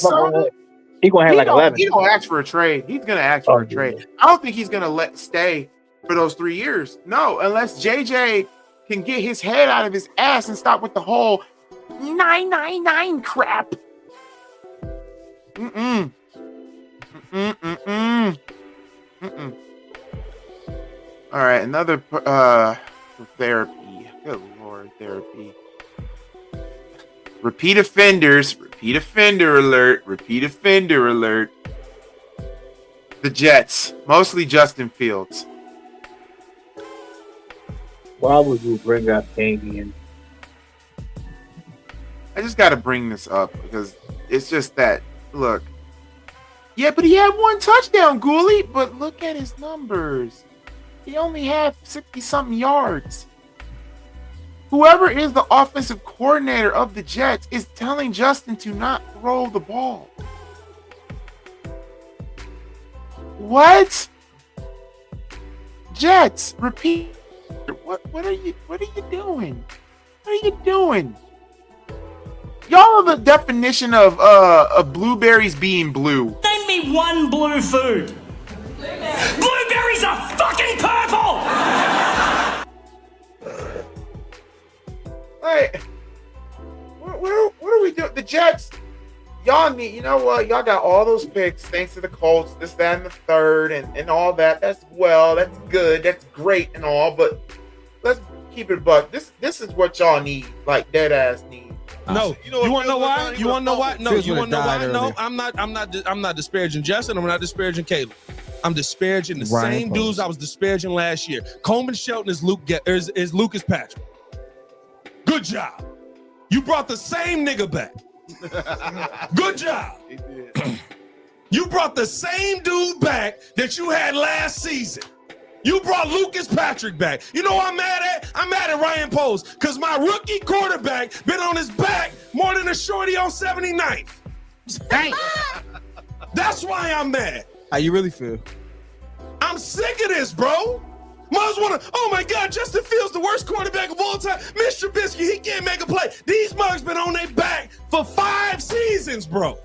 have like 11. He gonna ask for a trade. He's gonna ask for a trade. I don't think he's gonna let stay for those 3 years. No, unless JJ can get his head out of his ass and stop with the whole 999 crap. All right, another therapy. Good Lord, therapy. Repeat offenders. Repeat offender alert. Repeat offender alert. The Jets, mostly Justin Fields. Why would you bring up Damian? I just got to bring this up because it's just that, look. Yeah, but he had 1 touchdown, Ghoulie. But look at his numbers. He only had 60-something yards. Whoever is the offensive coordinator of the Jets is telling Justin to not throw the ball. What? Jets, repeat. What are you doing? What are you doing? Y'all are the definition of blueberries being blue. Name me one blue food. Blueberries are fucking purple! Hey, what are we doing? The Jets, y'all need, you know what? Y'all got all those picks thanks to the Colts, this, that, and the third, and all that. That's good. That's great and all, but let's keep it a buck. This is what y'all need, like dead ass need. No, you want to know why? You want to know why? No, you want to know why? No, I'm not disparaging Justin. I'm not disparaging Caleb. I'm disparaging the same dudes I was disparaging last year. Coleman Shelton is Lucas Patrick. Good job. You brought the same nigga back. Good job. You brought the same dude back that you had last season. You brought Lucas Patrick back. You know what I'm mad at? I'm mad at Ryan Poles because my rookie quarterback been on his back more than a shorty on 79th. That's why I'm mad. How you really feel? I'm sick of this, bro. Mugs wanna, oh my God, Justin Fields, the worst quarterback of all time. Mr. Trubisky, he can't make a play. These mugs been on their back for 5 seasons, bro.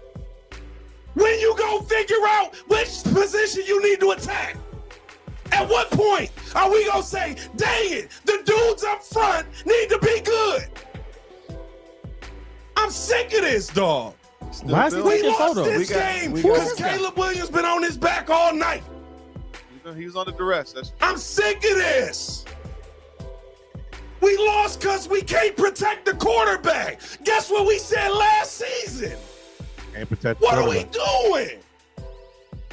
When you gonna figure out which position you need to attack? At what point are we gonna say, dang it, the dudes up front need to be good? I'm sick of this, dog. Why is he We taking lost photos? this game because Caleb Williams been on his back all night. He was under duress. I'm sick of this. We lost because we can't protect the quarterback. Guess what we said last season? Can't protect. What are we doing?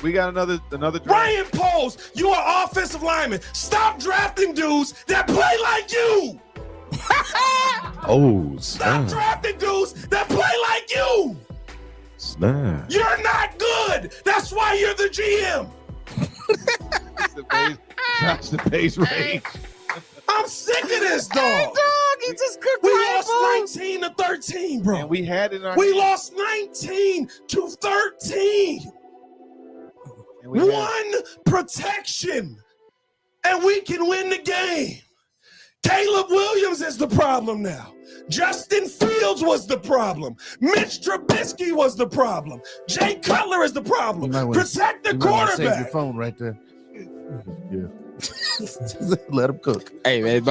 We got another draft. Ryan Poles, you are offensive lineman. Stop drafting dudes that play like you. Oh, Stop drafting dudes that play like you. Snap. You're not good. That's why you're the GM. That's the base range. I'm sick of this, dog. He just cooked We Ryan lost Poles. 19-13, bro. And we had it in our We hands. lost 19-13. And we had- One protection, and we can win the game. Caleb Williams is the problem now. Justin Fields was the problem. Mitch Trubisky was the problem. Jay Cutler is the problem. Protect the Save your quarterback. phone right there. Yeah. Let him cook. Hey man,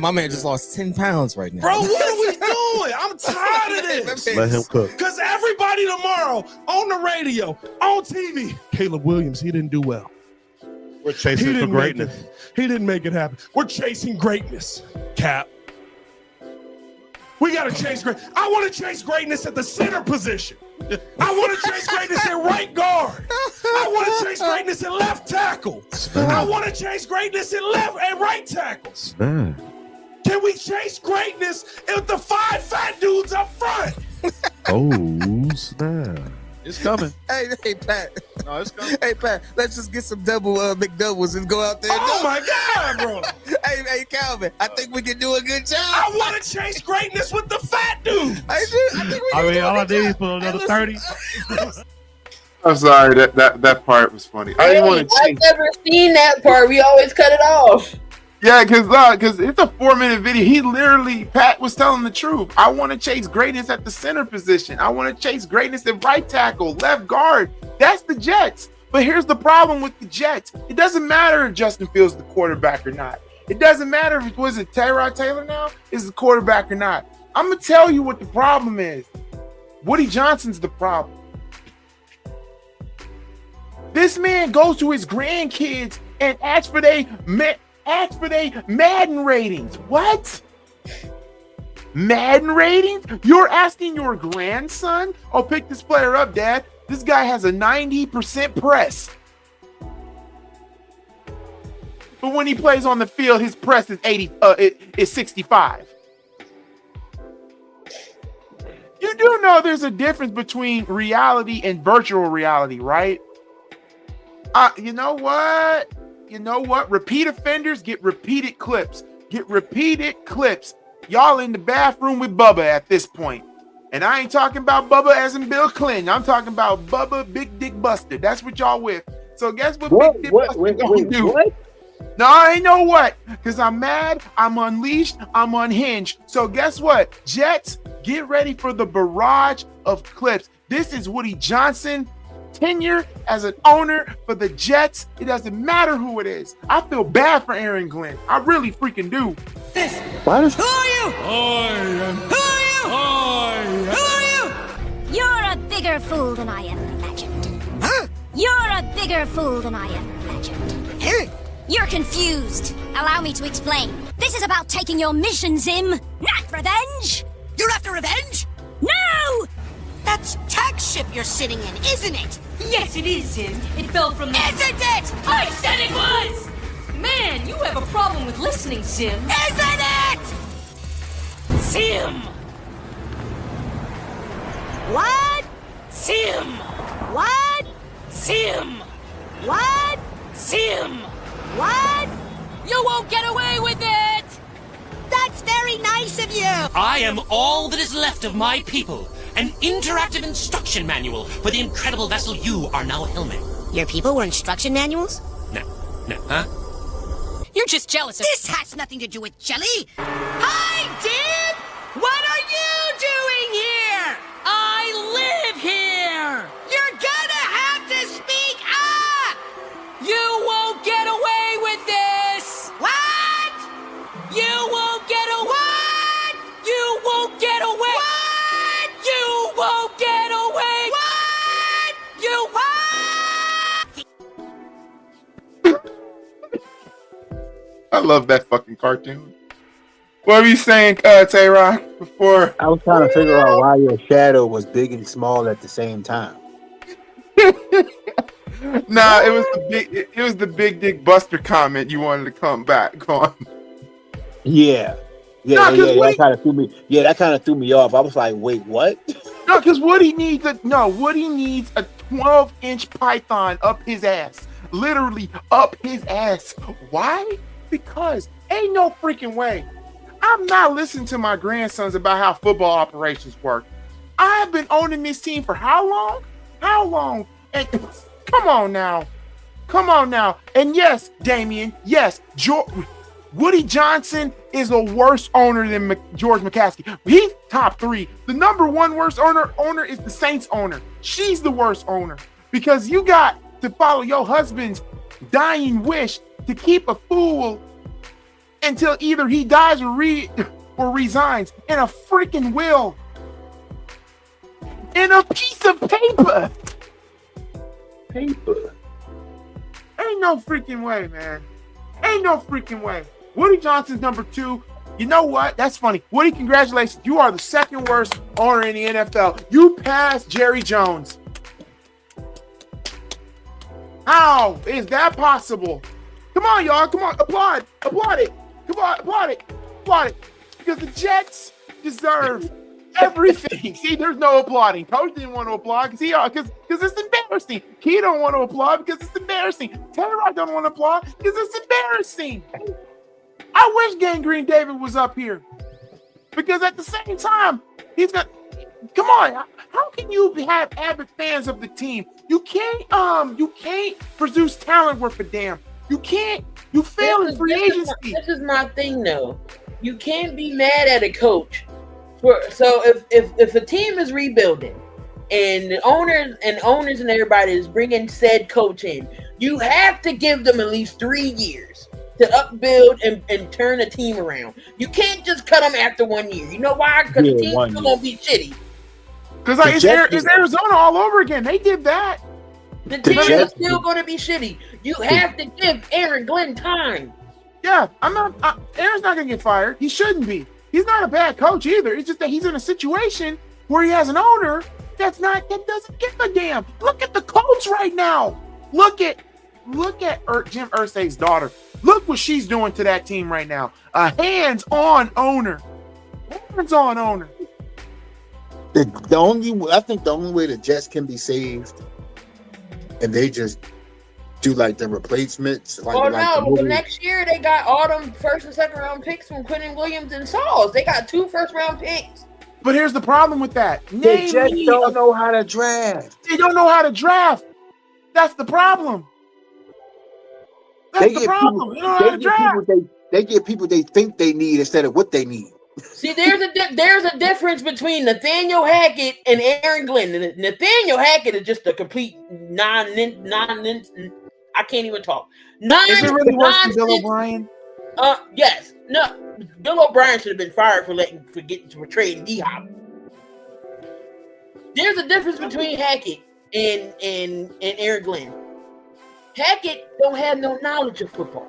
my man just lost 10 pounds right now. Bro, what are we doing? I'm tired of this. Let him cook. Because everybody tomorrow on the radio, on TV, Caleb Williams, he didn't do well. We're chasing for greatness. He didn't make it happen. We're chasing greatness, Cap. We got to chase great. I want to chase greatness at the center position. I want to chase greatness at right guard. I want to chase greatness at left tackle. I want to chase greatness at left and right tackle. Can we chase greatness with the 5 fat dudes up front? Oh, snap. It's coming. Hey, Pat. No, it's coming. Hey, Pat, let's just get some double McDoubles and go out there. And Oh my God, bro. Hey, Calvin, I think we can do a good job. I want to chase greatness with the fat dude. I think we can do a good job. for another 30. I'm sorry, that part was funny. I didn't want to I've change. never seen that part. We always cut it off. Yeah, because it's a 4-minute video. He literally, Pat was telling the truth. I want to chase greatness at the center position. I want to chase greatness at right tackle, left guard. That's the Jets. But here's the problem with the Jets. It doesn't matter if Justin Fields is the quarterback or not. It doesn't matter if it was Tyrod Taylor now is the quarterback or not. I'm going to tell you what the problem is. Woody Johnson's the problem. This man goes to his grandkids and asks for their Madden ratings. What? Madden ratings? You're asking your grandson? Oh, pick this player up, Dad. This guy has a 90% press. But when he plays on the field, his press is 65. You do know there's a difference between reality and virtual reality, right? You know what? you know what? Repeat offenders get repeated clips. Get repeated clips. Y'all in the bathroom with Bubba at this point. And I ain't talking about Bubba as in Bill Clinton. I'm talking about Bubba Big Dick Buster. That's what y'all with. So guess what Big Dick Buster gonna do? What? No, I ain't know what. Because I'm mad, I'm unleashed, I'm unhinged. So guess what? Jets, get ready for the barrage of clips. This is Woody Johnson tenure as an owner for the Jets. It doesn't matter who it is. I feel bad for Aaron Glenn. I really freaking do. Who are you? Who are you? Who are you? You're a bigger fool than I ever imagined. Huh? You're a bigger fool than I ever imagined. Hey. You're confused. Allow me to explain. This is about taking your mission, Zim, not revenge. You're after revenge? No! That's tax ship you're sitting in, isn't it? Yes, it is, Zim. It fell from the... Isn't it? I said it was! Man, you have a problem with listening, Zim. Isn't it? Zim! What? Zim! What? Zim! What? Zim! What? You won't get away with it! That's very nice of you! I am all that is left of my people. An interactive instruction manual for the incredible vessel you are now helming. Your people were instruction manuals? No, huh? You're just jealous of... This has nothing to do with jelly! Hi, Dib! What are you doing here? I live here! You're gonna have to speak up! You won't get away with this! What? You won't get away! What? You won't get away! What? You won't get away! What? You... I love that fucking cartoon. What were you saying, Tay-Rock, before? I was trying to figure out why your shadow was big and small at the same time. Nah, it was the Big Dick Buster comment you wanted to come back on. Yeah. That kind of threw me. Yeah, that kind of threw me off. I was like, wait, what? No, because Woody needs a 12-inch python up his ass. Literally up his ass. Why? Because ain't no freaking way. I'm not listening to my grandsons about how football operations work. I have been owning this team for how long? How long? And come on now. And yes, Damien, yes, Woody Johnson is a worse owner than George McCaskey. He's top 3. The number 1 worst owner is the Saints owner. She's the worst owner because you got to follow your husband's dying wish to keep a fool until either he dies or resigns in a freaking will. In a piece of paper. Ain't no freaking way, man. Ain't no freaking way. Woody Johnson's number 2. You know what? That's funny. Woody, congratulations. You are the second worst owner in the NFL. You passed Jerry Jones. How is that possible? Come on, y'all. Come on. Applaud it. Come on, applaud it. Because the Jets deserve everything. See, there's no applauding. Coach didn't want to applaud because it's embarrassing. Key don't want to applaud because it's embarrassing. Tay-Rock don't want to applaud because it's embarrassing. I wish Gangrene David was up here because at the same time, he's got. Come on, how can you have avid fans of the team? You can't produce talent worth a damn. You can't. You fail in free agency. This is my thing, though. You can't be mad at a coach. So if a team is rebuilding and the owners and everybody is bringing said coach in, you have to give them at least 3 years to upbuild and turn a team around. You can't just cut them after 1 year. You know why? Because the team's still gonna be shitty. Because it's Arizona all over again. They did that. The team is still gonna be shitty. You have to give Aaron Glenn time. Yeah, Aaron's not gonna get fired. He shouldn't be. He's not a bad coach either. It's just that he's in a situation where he has an owner that doesn't give a damn. Look at the Colts right now. Look at Jim Irsay's daughter. Look what she's doing to that team right now. A hands-on owner. Hands-on owner. I think the only way the Jets can be saved, and they just do like the replacements. Like, Oh like no! But next year they got all them first and second round picks from Quentin Williams and Sauls. They got 2 first round picks. But here's the problem with that. They just don't know how to draft. They don't know how to draft. That's the problem. That's the problem. They don't know how to draft. They get people they think they need instead of what they need. See, there's a difference between Nathaniel Hackett and Aaron Glenn. Nathaniel Hackett is just a complete non. I can't even talk. Is it really worse than Bill O'Brien? Yes. No. Bill O'Brien should have been fired for trading D-Hop. There's a difference between Hackett and Aaron Glenn. Hackett don't have no knowledge of football.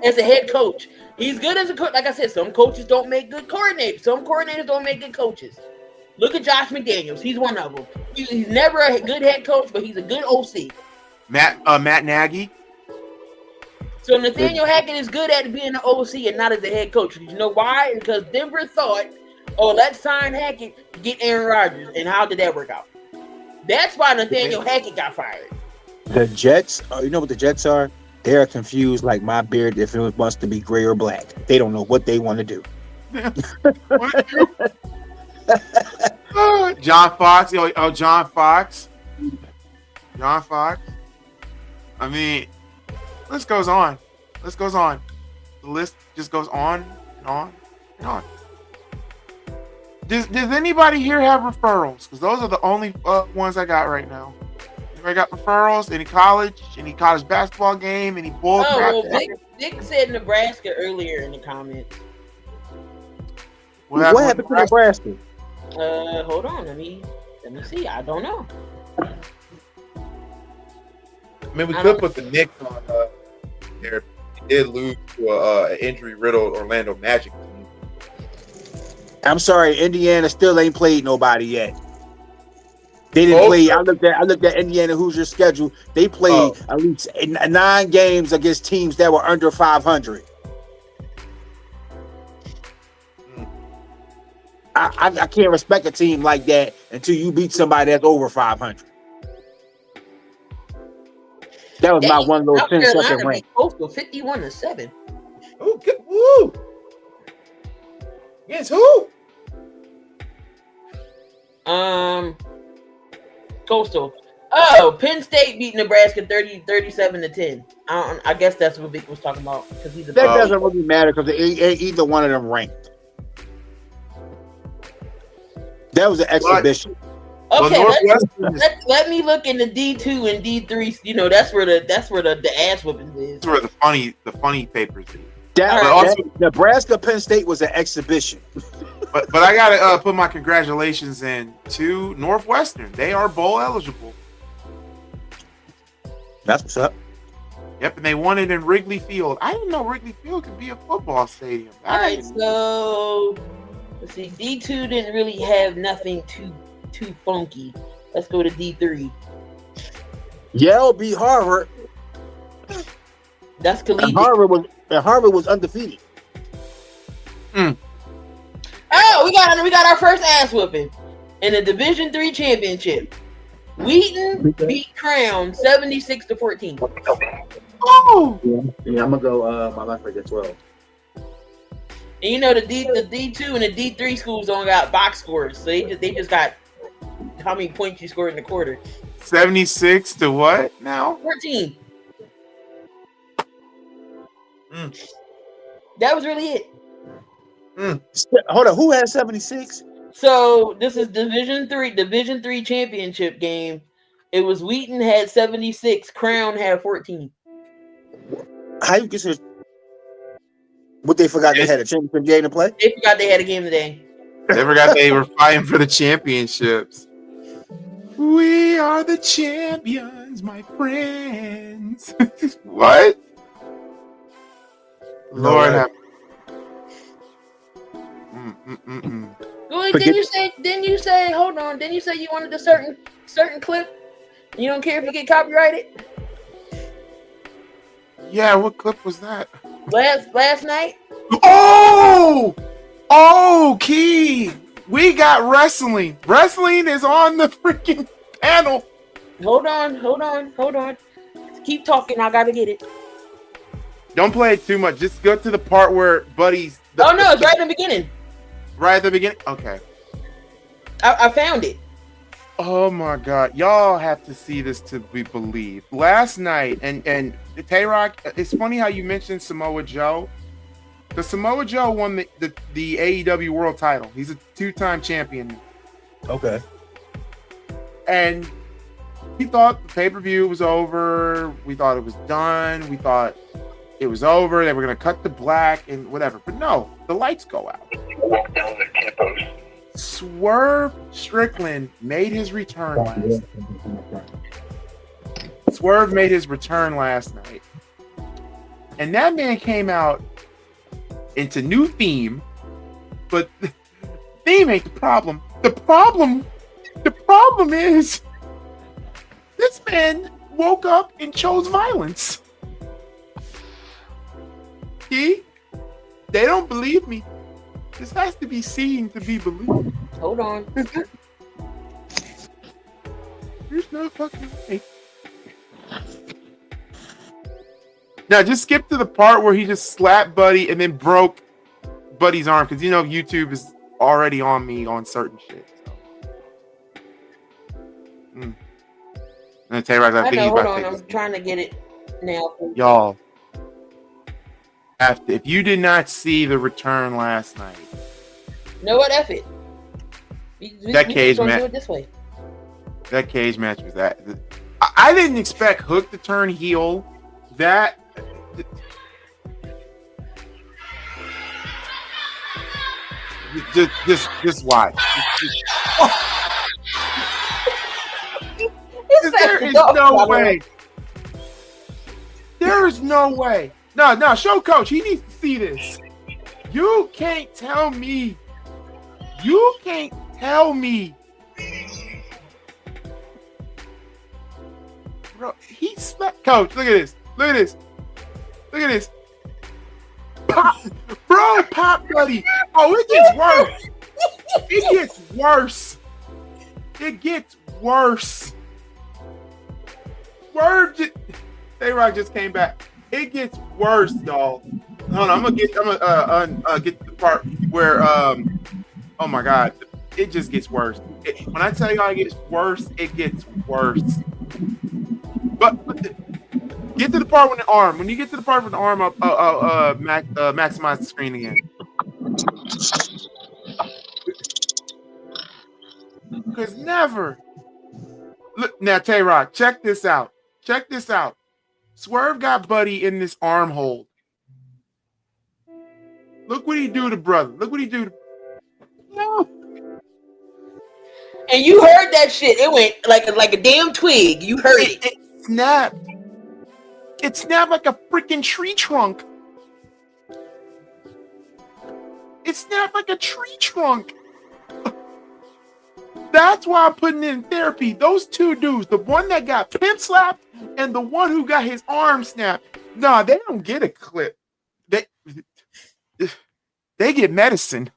As a head coach, he's good as a coach. Like I said, some coaches don't make good coordinators. Some coordinators don't make good coaches. Look at Josh McDaniels. He's one of them. He's never a good head coach, but he's a good OC. Matt Nagy. So Nathaniel Hackett is good at being an OC and not as a head coach. You know why? Because Denver thought, oh, let's sign Hackett to get Aaron Rodgers. And how did that work out? That's why Nathaniel Hackett got fired. The Jets, you know what the Jets are? They're confused like my beard if it wants to be gray or black. They don't know what they want to do. John Fox. John Fox. I mean, list goes on. The list just goes on and on and on. Does anybody here have referrals? Because those are the only ones I got right now. I got referrals, any college basketball game, any bull crap. Oh, well, Dick said Nebraska earlier in the comments. What happened to Nebraska? Hold on, let me see. I don't know. I mean, we could put the Knicks on there. They did lose to an injury-riddled Orlando Magic team. I'm sorry, Indiana still ain't played nobody yet. They didn't play. I looked at Indiana Hoosiers schedule. They played at least 9 games against teams that were under 500. I can't respect a team like that until you beat somebody that's over 500. That was my one little 10-second rank. Coastal 51-7. Oh, good. Woo! Against who? Coastal. Oh, Penn State beat Nebraska 37-10. I guess that's what Vic was talking about because he's that doesn't really matter because either one of them ranked. That was an exhibition. Okay, let me look in the D2 and D3. You know, that's where the ass whooping is. That's where the funny papers is. Nebraska Penn State was an exhibition. But I gotta put my congratulations in to Northwestern. They are bowl eligible. That's what's up. Yep, and they won it in Wrigley Field. I didn't know Wrigley Field could be a football stadium. All right, so let's see. D2 didn't really have nothing too funky. Let's go to D3. Yale beat Harvard. That's collegiate. And Harvard was undefeated. Oh, we got our first ass whooping in the Division III championship. Wheaton beat Crown 76-14. Oh, yeah, I'm gonna go. My life rate at 12. And you know the D2 and the D3 schools don't got box scores, so they just got how many points you scored in the quarter. 76 to what now? 14. That was really it. Hold on, who had 76? So this is Division 3 championship game. It was Wheaton had 76, Crown had 14. How you consider? What they forgot they had a championship game to play? They forgot they had a game today. They forgot they were fighting for the championships. We are the champions, my friends. What? Lord have. Well, didn't you say? Hold on. Didn't you say you wanted a certain clip? You don't care if you get copyrighted? Yeah, what clip was that? Last night? Oh, Key. We got wrestling. Wrestling is on the freaking panel. Hold on. Keep talking. I gotta get it. Don't play it too much. Just go to the part where Buddy's. Oh no, it's right in the beginning. Right at the beginning. Okay. I found it. Oh my God, y'all have to see this to be believed. Last night, and Tay-Rock, it's funny how you mentioned Samoa Joe. Because Samoa Joe won the AEW World Title. He's a 2-time champion. Okay. And we thought the pay-per-view was over. We thought it was done. We thought it was over. They were going to cut to black and whatever. But no, the lights go out. Swerve Strickland made his return last night. Swerve made his return last night. And that man came out into new theme, but theme ain't the problem. The problem is this man woke up and chose violence. They don't believe me. This has to be seen to be believed. Hold on. There's no fucking way. Now, just skip to the part where he just slapped Buddy and then broke Buddy's arm, because you know YouTube is already on me on certain shit. So. And Tay-Rock, I think know. he's Hold about on. to I'm take trying to get it now. y'all. If you did not see the return last night, You know what? F it. That cage gonna match. do it this way. That cage match was that. I didn't expect Hook to turn heel. That. Just watch. There is no way. There is no way. No, show Coach. He needs to see this. You can't tell me. You can't tell me. Bro, he slapped Coach. Look at this. Look at this. Look at this. Pop, bro, Pop Buddy. Oh, it gets worse. It gets worse. It gets worse. Swerve just, Tay-Rock just came back. It gets worse, dog. Hold on, I'm gonna get to the part where oh my God, it just gets worse. When I tell y'all it gets worse, it gets worse. But get to the part with the arm. When you get to the part with the arm up, maximize the screen again. Because never. Look now, Tay-Rock, check this out. Check this out. Swerve got Buddy in this arm hold. Look what he do to brother. Look what he do to. No. And you heard that shit. It went like a damn twig. You heard it. It snapped. It snapped like a freaking tree trunk. It snapped like a tree trunk. That's why I'm putting in therapy. Those two dudes, the one that got pimp slapped and the one who got his arm snapped. Nah, they don't get a clip. They get medicine.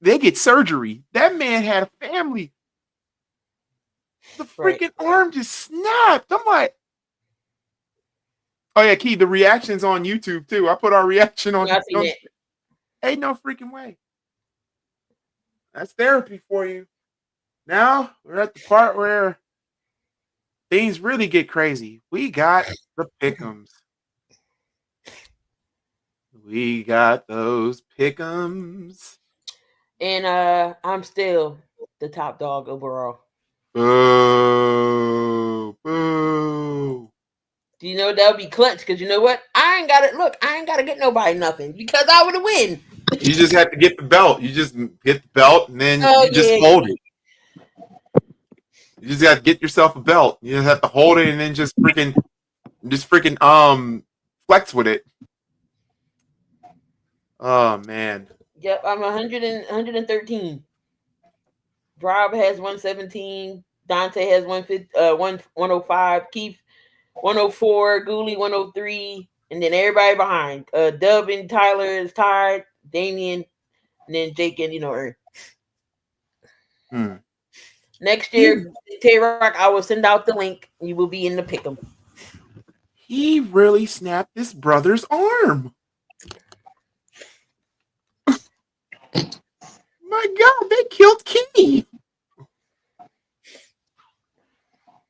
They get surgery. That man had a family. The freaking arm just snapped. I'm like, oh yeah, Key, the reaction's on YouTube too. I put our reaction on. Ain't no freaking way. That's therapy for you. Now we're at the part where things really get crazy. We got the pick'ems. We got those pick'ems. And I'm still the top dog overall. Boo. Boo. Do you know that would be clutch? Because you know what? I ain't got to get nobody nothing because I would have win. You just have to get the belt. You just hit the belt and then you just hold it. You just got to get yourself a belt. You just have to hold it and then just freaking flex with it. Oh man. Yep, I'm 113. Rob has 117. Dante has 105. Keith 104. Ghoulie 103. And then everybody behind. Dub and Tyler is tied. Damien, and then Jake and Ern. Next year, Tay-Rock, I will send out the link. You will be in the pick'em. he really snapped his brother's arm. My God, they killed Kenny.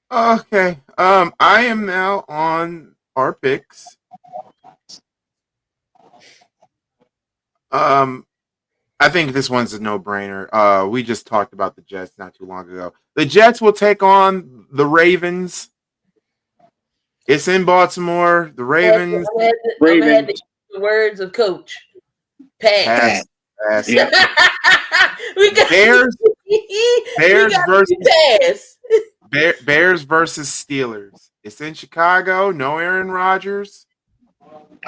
Okay. I am now on our picks. I think this one's a no-brainer. We just talked about the Jets not too long ago. The Jets will take on the Ravens. It's in Baltimore. The Ravens. I'm gonna have to use the words of Coach. Pass. Yep. Bears versus Steelers. It's in Chicago. No Aaron Rodgers.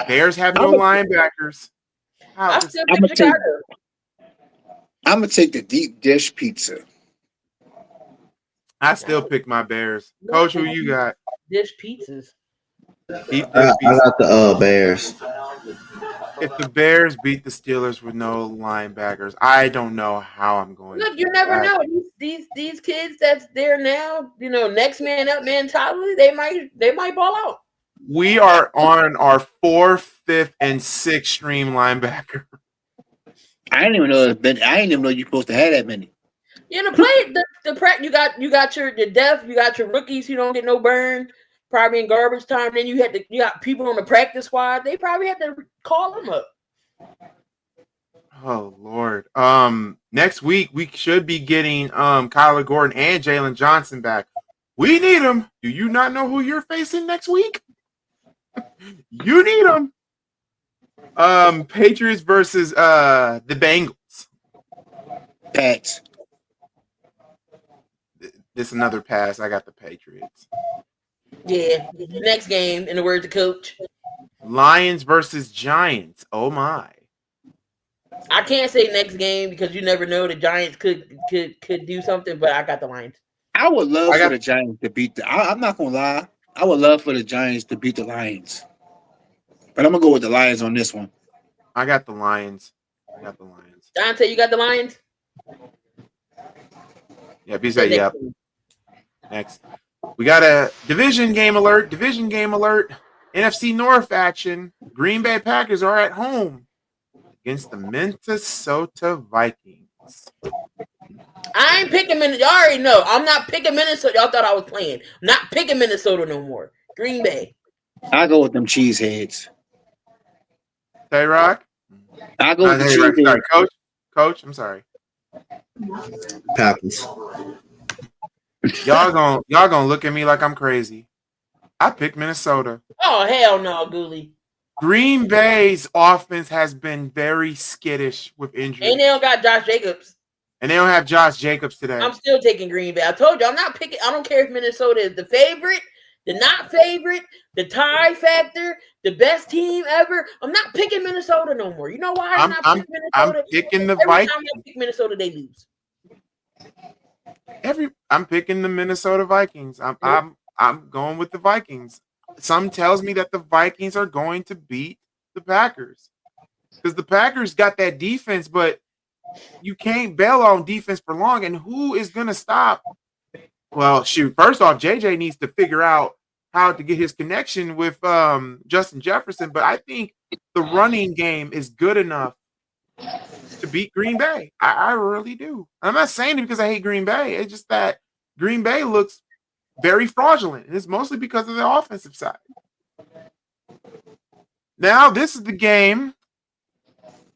Bears have no linebackers. I'm gonna take the deep dish pizza. I still pick my Bears. Coach, who you got? Dish pizzas. I got the Bears. If the Bears beat the Steelers with no linebackers, I don't know how I'm going. Look, you never know. These kids that's there now, next man up mentality, they might ball out. We are on our 4th, 5th, and 6th stream linebacker. I didn't even know you're supposed to have that many. You you got your depth, you got your rookies who don't get no burn, probably in garbage time. Then you got people on the practice squad. They probably had to call them up. Oh Lord. Next week we should be getting Kyler Gordon and Jalen Johnson back. We need them. Do you not know who you're facing next week? You need them. Patriots versus the Bengals. Pats. This is another pass. I got the Patriots. Yeah. Next game, in the words of Coach. Lions versus Giants. Oh my. I can't say next game because you never know. The Giants could do something, but I got the Lions. I would love for the Giants to beat I'm not gonna lie. I would love for the Giants to beat the Lions. But I'm gonna go with the Lions on this one. I got the Lions. Dante, you got the Lions? Yep, he said yep. Next. We got a division game alert. NFC North action. Green Bay Packers are at home against the Minnesota Vikings. I ain't picking Minnesota. Y'all already know. I'm not picking Minnesota. Y'all thought I was playing. I'm not picking Minnesota no more. Green Bay. I go with them cheeseheads. Tay-Rock? I go with the cheeseheads. Sorry, Coach, I'm sorry. Packers. Y'all gonna look at me like I'm crazy. I picked Minnesota. Oh hell no, Ghoulie. Green Bay's offense has been very skittish with injuries. And they don't got Josh Jacobs. And they don't have Josh Jacobs today. I'm still taking Green Bay. I told you I'm not picking. I don't care if Minnesota is the favorite, the not favorite, the tie factor, the best team ever. I'm not picking Minnesota no more. You know why I'm not picking Minnesota? I'm picking the Every Vikings. time I pick Minnesota, they lose. I'm picking the Minnesota Vikings. I'm going with the Vikings. Some tells me that the Vikings are going to beat the Packers because the Packers got that defense, but you can't bail on defense for long. And who is going to stop? Well, shoot. First off, JJ needs to figure out how to get his connection with Justin Jefferson. But I think the running game is good enough to beat Green Bay. I really do. I'm not saying it because I hate Green Bay. It's just that Green Bay looks very fraudulent. And it's mostly because of the offensive side. Now, this is the game.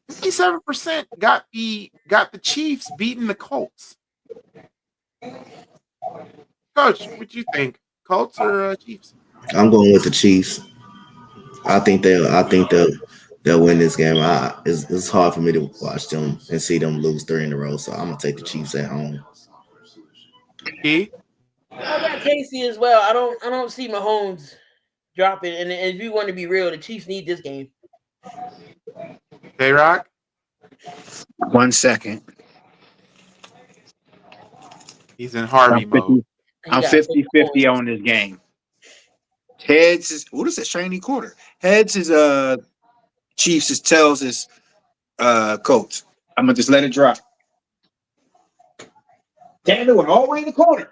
57% got the Chiefs beating the Colts. Coach, what do you think? Colts or Chiefs? I'm going with the Chiefs. I think they'll win this game. It's hard for me to watch them and see them lose 3 in a row. So I'm gonna take the Chiefs at home. I got Casey as well. I don't see Mahomes dropping. And if you want to be real, the Chiefs need this game. Tay-Rock? 1 second. He's in Harvey mode. I'm 50-50 on this game. Heads is what is it? Shiny quarter. Heads is Chiefs is tails is Colts. I'm gonna just let it drop. Damn, it went all the way in the corner.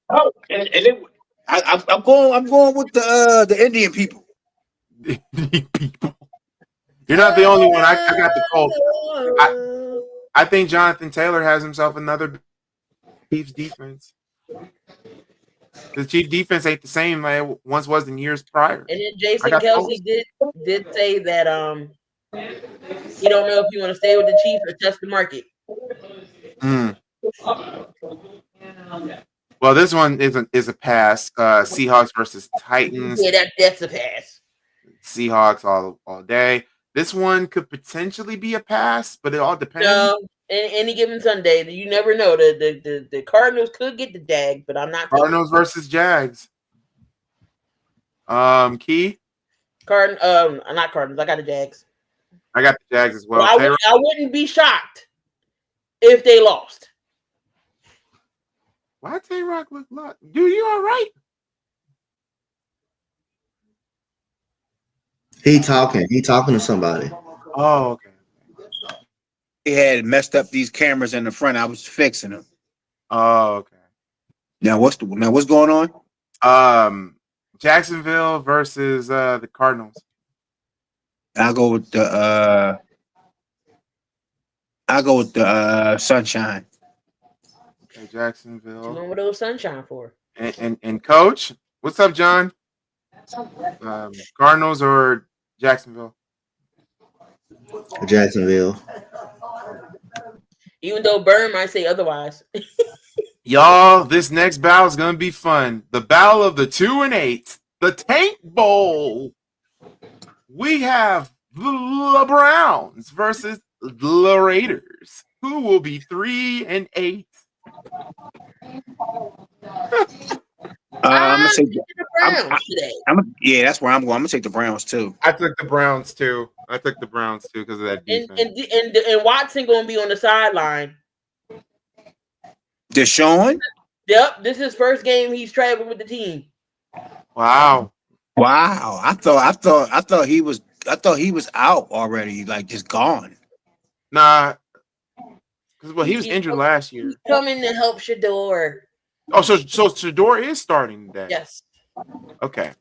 Oh, and it I'm going with the Indian people. You're not the only one. I got the Colts. I think Jonathan Taylor has himself another Chiefs defense. The Chiefs defense ain't the same like it once was in years prior. And then Jason Kelsey did say that he don't know if you want to stay with the Chiefs or test the market. Well, this one is a pass. Seahawks versus Titans. Yeah, that's a pass. Seahawks all day. This one could potentially be a pass, but it all depends. No, any given Sunday, you never know. The Cardinals could get the Jag, but I'm not. Cardinals versus Jags. Key. Not Cardinals. I got the Jags. I got the Jags as well. I wouldn't be shocked if they lost. Why Tay-Rock look like? Dude, you all right? He talking to somebody. Oh, okay. He had messed up these cameras in the front. I was fixing them. Oh, okay. Now what's going on? Jacksonville versus the Cardinals. I'll go with the Sunshine. Okay, Jacksonville. What those Sunshine for? And Coach, what's up, John? Cardinals or Jacksonville? Jacksonville. Even though Burn might say otherwise. Y'all, this next battle is gonna be fun. The battle of the 2 and 8, the Tank Bowl. We have the Browns versus the Raiders. Who will be 3 and 8? I'm gonna take the Browns today. Yeah, that's where I'm going. I'm gonna take the Browns too. I took the Browns too because of that defense. And Watson gonna be on the sideline. Deshaun? Yep, this is his first game he's traveling with the team. Wow. I thought he was out already, like just gone. Nah, because he was injured last year. He's coming to help Shador. Oh, so Shador is starting today. Yes. Okay.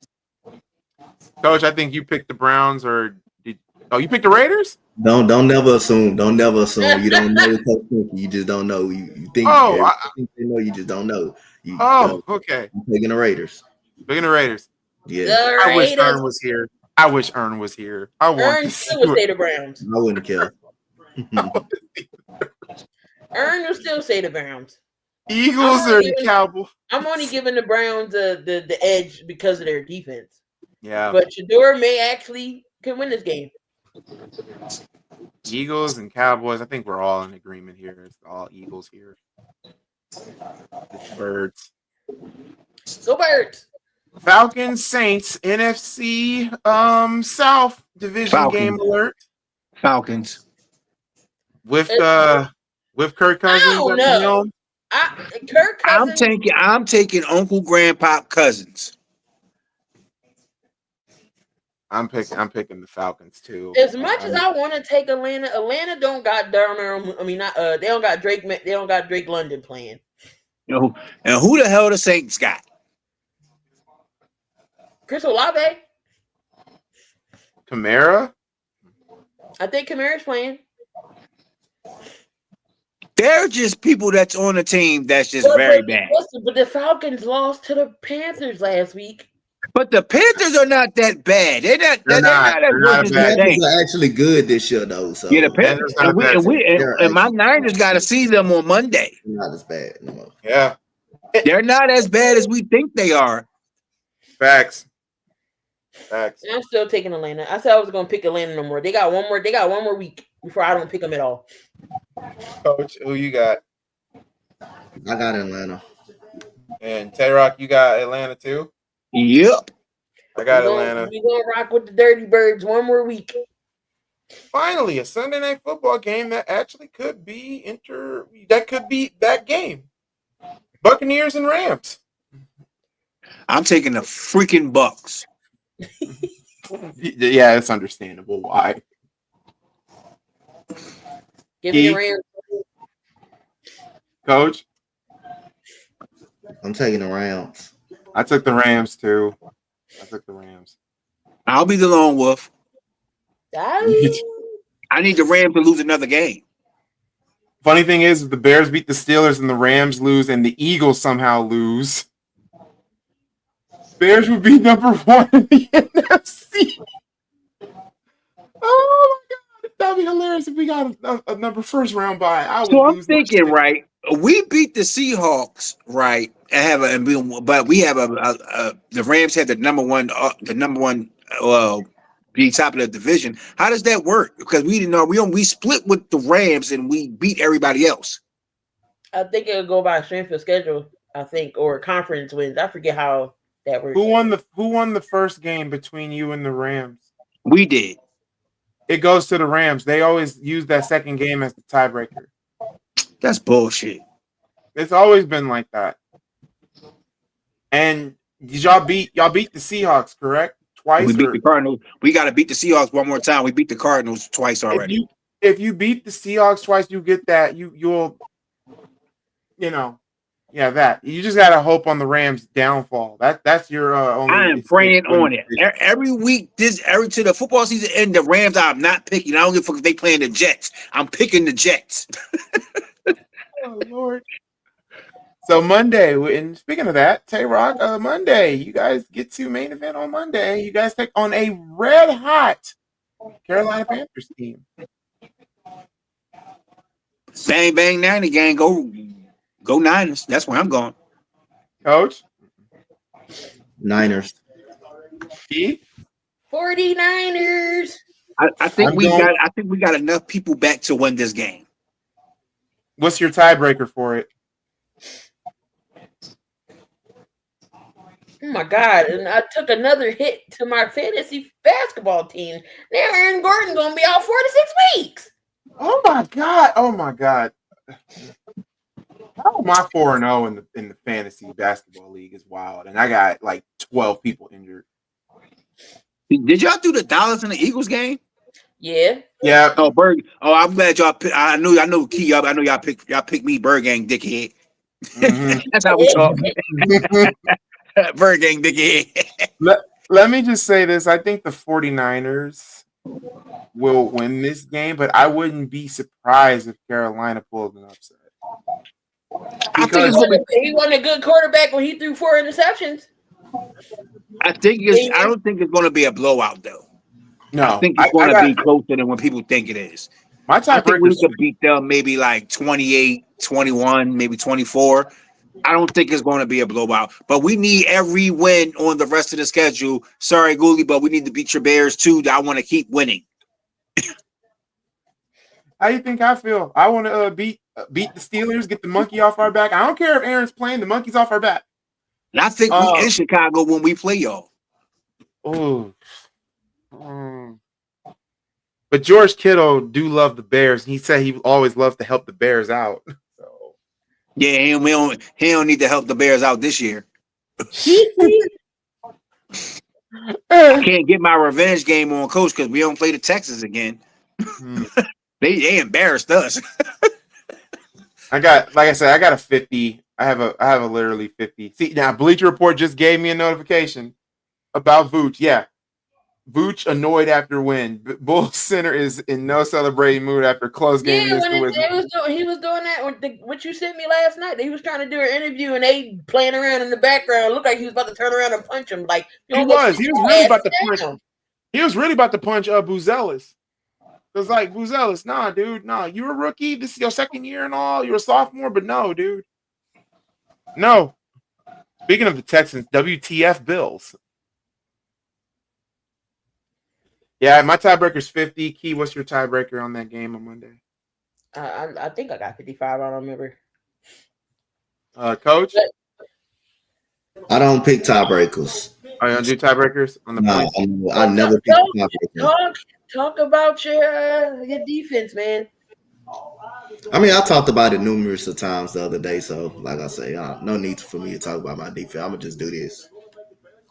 Coach, I think you picked the Browns, or you picked the Raiders? Don't never assume. Don't never assume. You don't know Coach Pinky. You just don't know. You think. I think they know. You just don't know. Okay. I'm taking the Raiders. Picking the Raiders. Yeah. I wish Ern was here. I Ern still would say the Browns. I wouldn't care. Ern will still say the Browns. Eagles or the Cowboys? I'm only giving the Browns the edge because of their defense. Yeah. But Shador may actually can win this game. Eagles and Cowboys. I think we're all in agreement here. It's all Eagles here. It's Birds. Go Birds. Falcons, Saints, NFC South Division game alert. Falcons. With Kirk Cousins at the helm. Kirk Cousins. I'm taking Uncle Grandpa Cousins. I'm picking the Falcons too. As much as I want to take Atlanta don't got Darnell. I mean, they don't got Drake. They don't got Drake London playing. You know, and who the hell the Saints got? Chris Olave. Kamara. I think Kamara's playing. They're just people that's on the team that's just very bad. But the Falcons lost to the Panthers last week. But the Panthers are not that bad. They're not as good as The they Panthers are actually good this year, though. So yeah, the Panthers. And my Niners got to see them on Monday. Not as bad. No. Yeah, they're not as bad as we think they are. Facts. I'm still taking Atlanta. I said I was going to pick Atlanta no more. They got one more week before I don't pick them at all. Coach, who you got? I got Atlanta. And Tay-Rock, you got Atlanta too? Yep. I got Atlanta. We're going to rock with the Dirty Birds one more week. Finally, a Sunday night football game that actually could be that game. Buccaneers and Rams. I'm taking the freaking Bucks. Yeah, it's understandable why. Give me the Rams. Coach? I'm taking the Rams. I took the Rams too. I'll be the lone wolf. I need the Rams to lose another game. Funny thing is, if the Bears beat the Steelers and the Rams lose and the Eagles somehow lose, Bears would be number 1 in the NFC. Oh my God, that'd be hilarious if we got a number first round bye. I'm thinking, right? We beat the Seahawks, right? But we have the Rams had the number one, be top of the division. How does that work? Because we didn't know we split with the Rams and we beat everybody else. I think it'll go by strength of schedule. I think, or conference wins. I forget how that works. Who won the first game between you and the Rams? We did. It goes to the Rams. They always use that second game as the tiebreaker. That's bullshit. It's always been like that. And y'all beat the Seahawks, correct? Twice. We beat the Cardinals. We got to beat the Seahawks one more time. We beat the Cardinals twice already. If you beat the Seahawks twice, you get that. You'll that. You just gotta hope on the Rams' downfall. That's your only. I am praying on it. Every week, to the football season end, the Rams I'm not picking. I don't give a fuck if they playing the Jets. I'm picking the Jets. Oh Lord. So Monday, and speaking of that, Tay-Rock, Monday, you guys get to main event on Monday. You guys take on a red hot Carolina Panthers team. Bang bang 90 gang, go Niners. That's where I'm going. Coach? Niners. 49ers. I think we got enough people back to win this game. What's your tiebreaker for it? Oh my God! And I took another hit to my fantasy basketball team. Now Aaron Gordon gonna be out 4 to 6 weeks. Oh my God! How am I 4-0 in the fantasy basketball league is wild, and I got like 12 people injured. Did y'all do the Dallas and the Eagles game? Yeah. Yeah. Oh, Berg. Oh, I'm glad y'all. I know Key up. I know y'all picked me, Bird Gang, dickhead. Mm-hmm. That's how we talk. Bird Gang, dickhead. Let me just say this. I think the 49ers will win this game, but I wouldn't be surprised if Carolina pulled an upset. He wasn't a good quarterback when he threw 4 interceptions. I don't think it's going to be a blowout, though. No, I think it's going to be closer than what people think it is. I think we could beat them maybe like 28, 21, maybe 24. I don't think it's going to be a blowout, but we need every win on the rest of the schedule. Sorry, Gooley, but we need to beat your Bears too. I want to keep winning. How do you think I feel? I want to beat the Steelers, get the monkey off our back. I don't care if Aaron's playing, the monkey's off our back. And I think we in Chicago when we play y'all. Oh. But George Kittle do love the Bears. He said he always loves to help the Bears out. So yeah, he don't need to help the Bears out this year. I can't get my revenge game on Coach because we don't play the Texans again. They embarrassed us. I got a 50. I have a literally 50. See, now Bleacher Report just gave me a notification about Vooch. Yeah. Vooch annoyed after win. Bulls Center is in no celebrating mood after close game. Yeah, he was doing that with what you sent me last night. He was trying to do an interview and they playing around in the background. It looked like he was about to turn around and punch him. Like he was really about to punch. He was really about to punch Buzelis. It was like Buzelis, nah, dude, nah. You're a rookie. This is your second year and all. You're a sophomore, but no, dude. No. Speaking of the Texans, WTF Bills. Yeah, my tiebreaker's 50. Key, what's your tiebreaker on that game on Monday? I think I got 55. I don't remember. Coach? I don't pick tiebreakers. Are you going to do tiebreakers on the points? I never pick tiebreakers. Talk about your defense, man. I mean, I talked about it numerous of times the other day, so like I say, no need for me to talk about my defense. I'm going to just do this.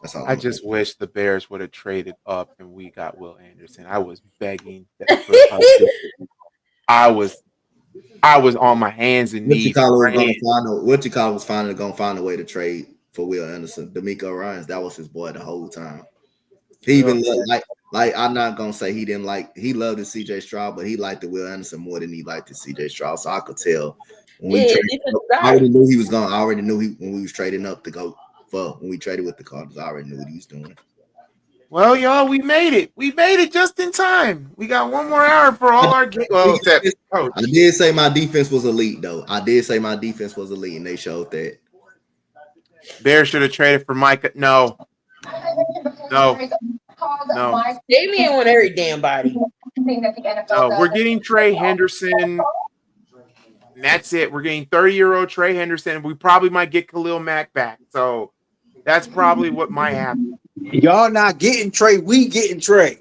That's all. I just wish the Bears would have traded up and we got Will Anderson. I was begging that. I was on my hands and knees. What you call was finally going to find a way to trade for Will Anderson. D'Amico Ryans, that was his boy the whole time. He even like I'm not gonna say he didn't like. He loved the CJ Stroud, but he liked the Will Anderson more than he liked the CJ Stroud. So I could tell when we traded up, I already knew he was gonna. I already knew when we was trading up to go for when we traded with the Cardinals. I already knew what he was doing. Well, y'all, we made it. We made it just in time. We got 1 more hour for all our games. Well, I did say my defense was elite, though. I did say my defense was elite, and they showed that. Bears should have traded for Micah. No. Damian won every damn body. No, we're getting Trey Henderson. And that's it. We're getting 30-year-old Trey Henderson. We probably might get Khalil Mack back. So that's probably what might happen. Y'all not getting Trey. We getting Trey.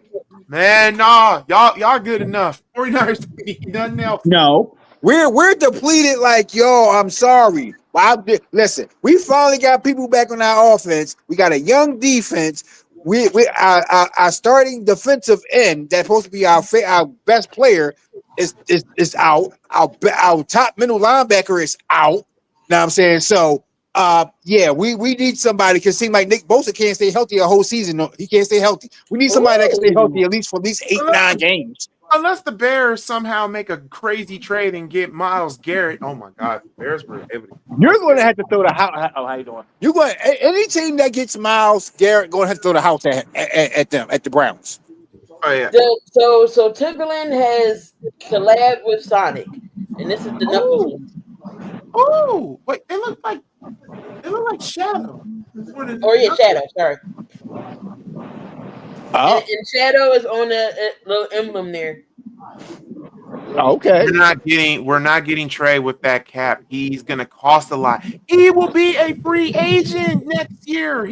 Man, nah. Y'all good enough. 49ers need nothing else. No. We're depleted like y'all. I'm sorry. Listen, we finally got people back on our offense. We got a young defense. Our starting defensive end that's supposed to be our best player is out. Our top middle linebacker is out. Now I'm saying so. We need somebody because it seems like Nick Bosa can't stay healthy a whole season. No, he can't stay healthy. We need somebody that can stay healthy at least 8-9 games. Unless the Bears somehow make a crazy trade and get Myles Garrett. Oh my God, the Bears were able to. You're going to have to throw the house. Oh, how you doing? You're going any team that gets Myles Garrett going to have to throw the house at the Browns. Oh yeah. So Timberland has collabed with Sonic, and this is the Knuckles. Oh, wait, they look like Shadow. Shadow. Sorry. Oh. And Shadow is on the little emblem there. Okay. We're not getting Trey with that cap. He's gonna cost a lot. He will be a free agent next year.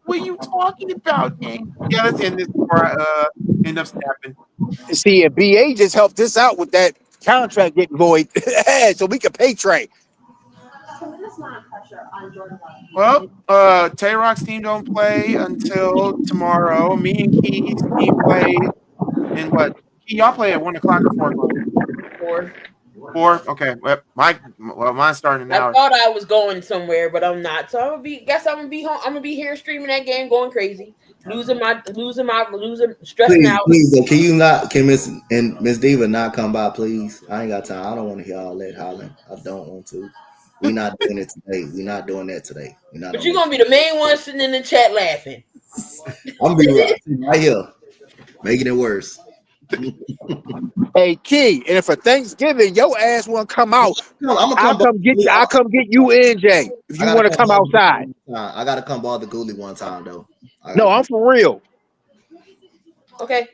What are you talking about, gang? Yeah, let's end this before I end up snapping. See, if BA just helped us out with that contract getting void, so we could pay Trey. Well, Tay-Rock's team don't play until tomorrow. Me and Key's team play in what? Key, y'all play at 1 o'clock or 4 o'clock? 4. Okay. Well, mine's starting now. I thought I was going somewhere, but I'm not. So I'm gonna be home. I'm gonna be here streaming that game, going crazy, stressing out. Please, can Miss Diva not come by, please? I ain't got time. I don't want to hear all that hollering. I don't want to. We're not doing it today. We're not doing that today. But you're gonna be the main one sitting in the chat laughing. I'm gonna be right here, making it worse. Hey, Key, and if for Thanksgiving your ass won't come out, I'll come get you and Jay if you want to come outside. I gotta come ball the Ghoulie one time though. No, I'm for real. Okay.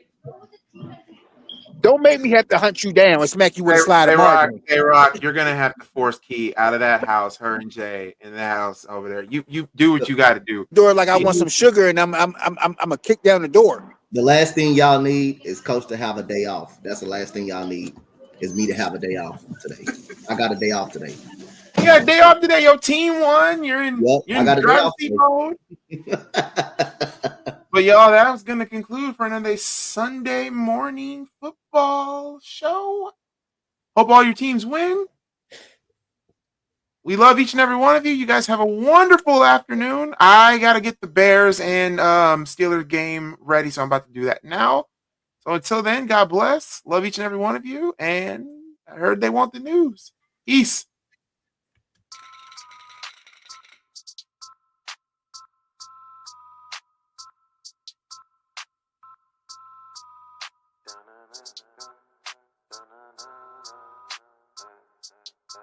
Don't make me have to hunt you down and smack you with a slide of margarine. Hey, Rock, you're gonna have to force Key out of that house. Her and Jay in the house over there. You do what you got to do. Door like I want some sugar, and I'm gonna kick down the door. The last thing y'all need is Coach to have a day off. That's the last thing y'all need is me to have a day off today. I got a day off today. You got a day off today. Your team won. You're in driver's seat mode. But y'all, that was going to conclude for another Sunday morning football show. Hope all your teams win. We love each and every one of you. You guys have a wonderful afternoon. I got to get the Bears and Steelers game ready, so I'm about to do that now. So until then, God bless. Love each and every one of you. And I heard they want the news. Peace.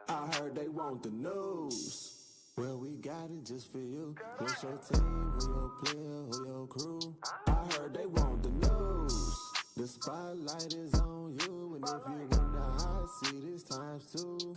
I heard they want the news. Well, we got it just for you. What's your team? Who your player? Who your crew? I heard they want the news. The spotlight is on you, and if you in the hot seat, it's times 2.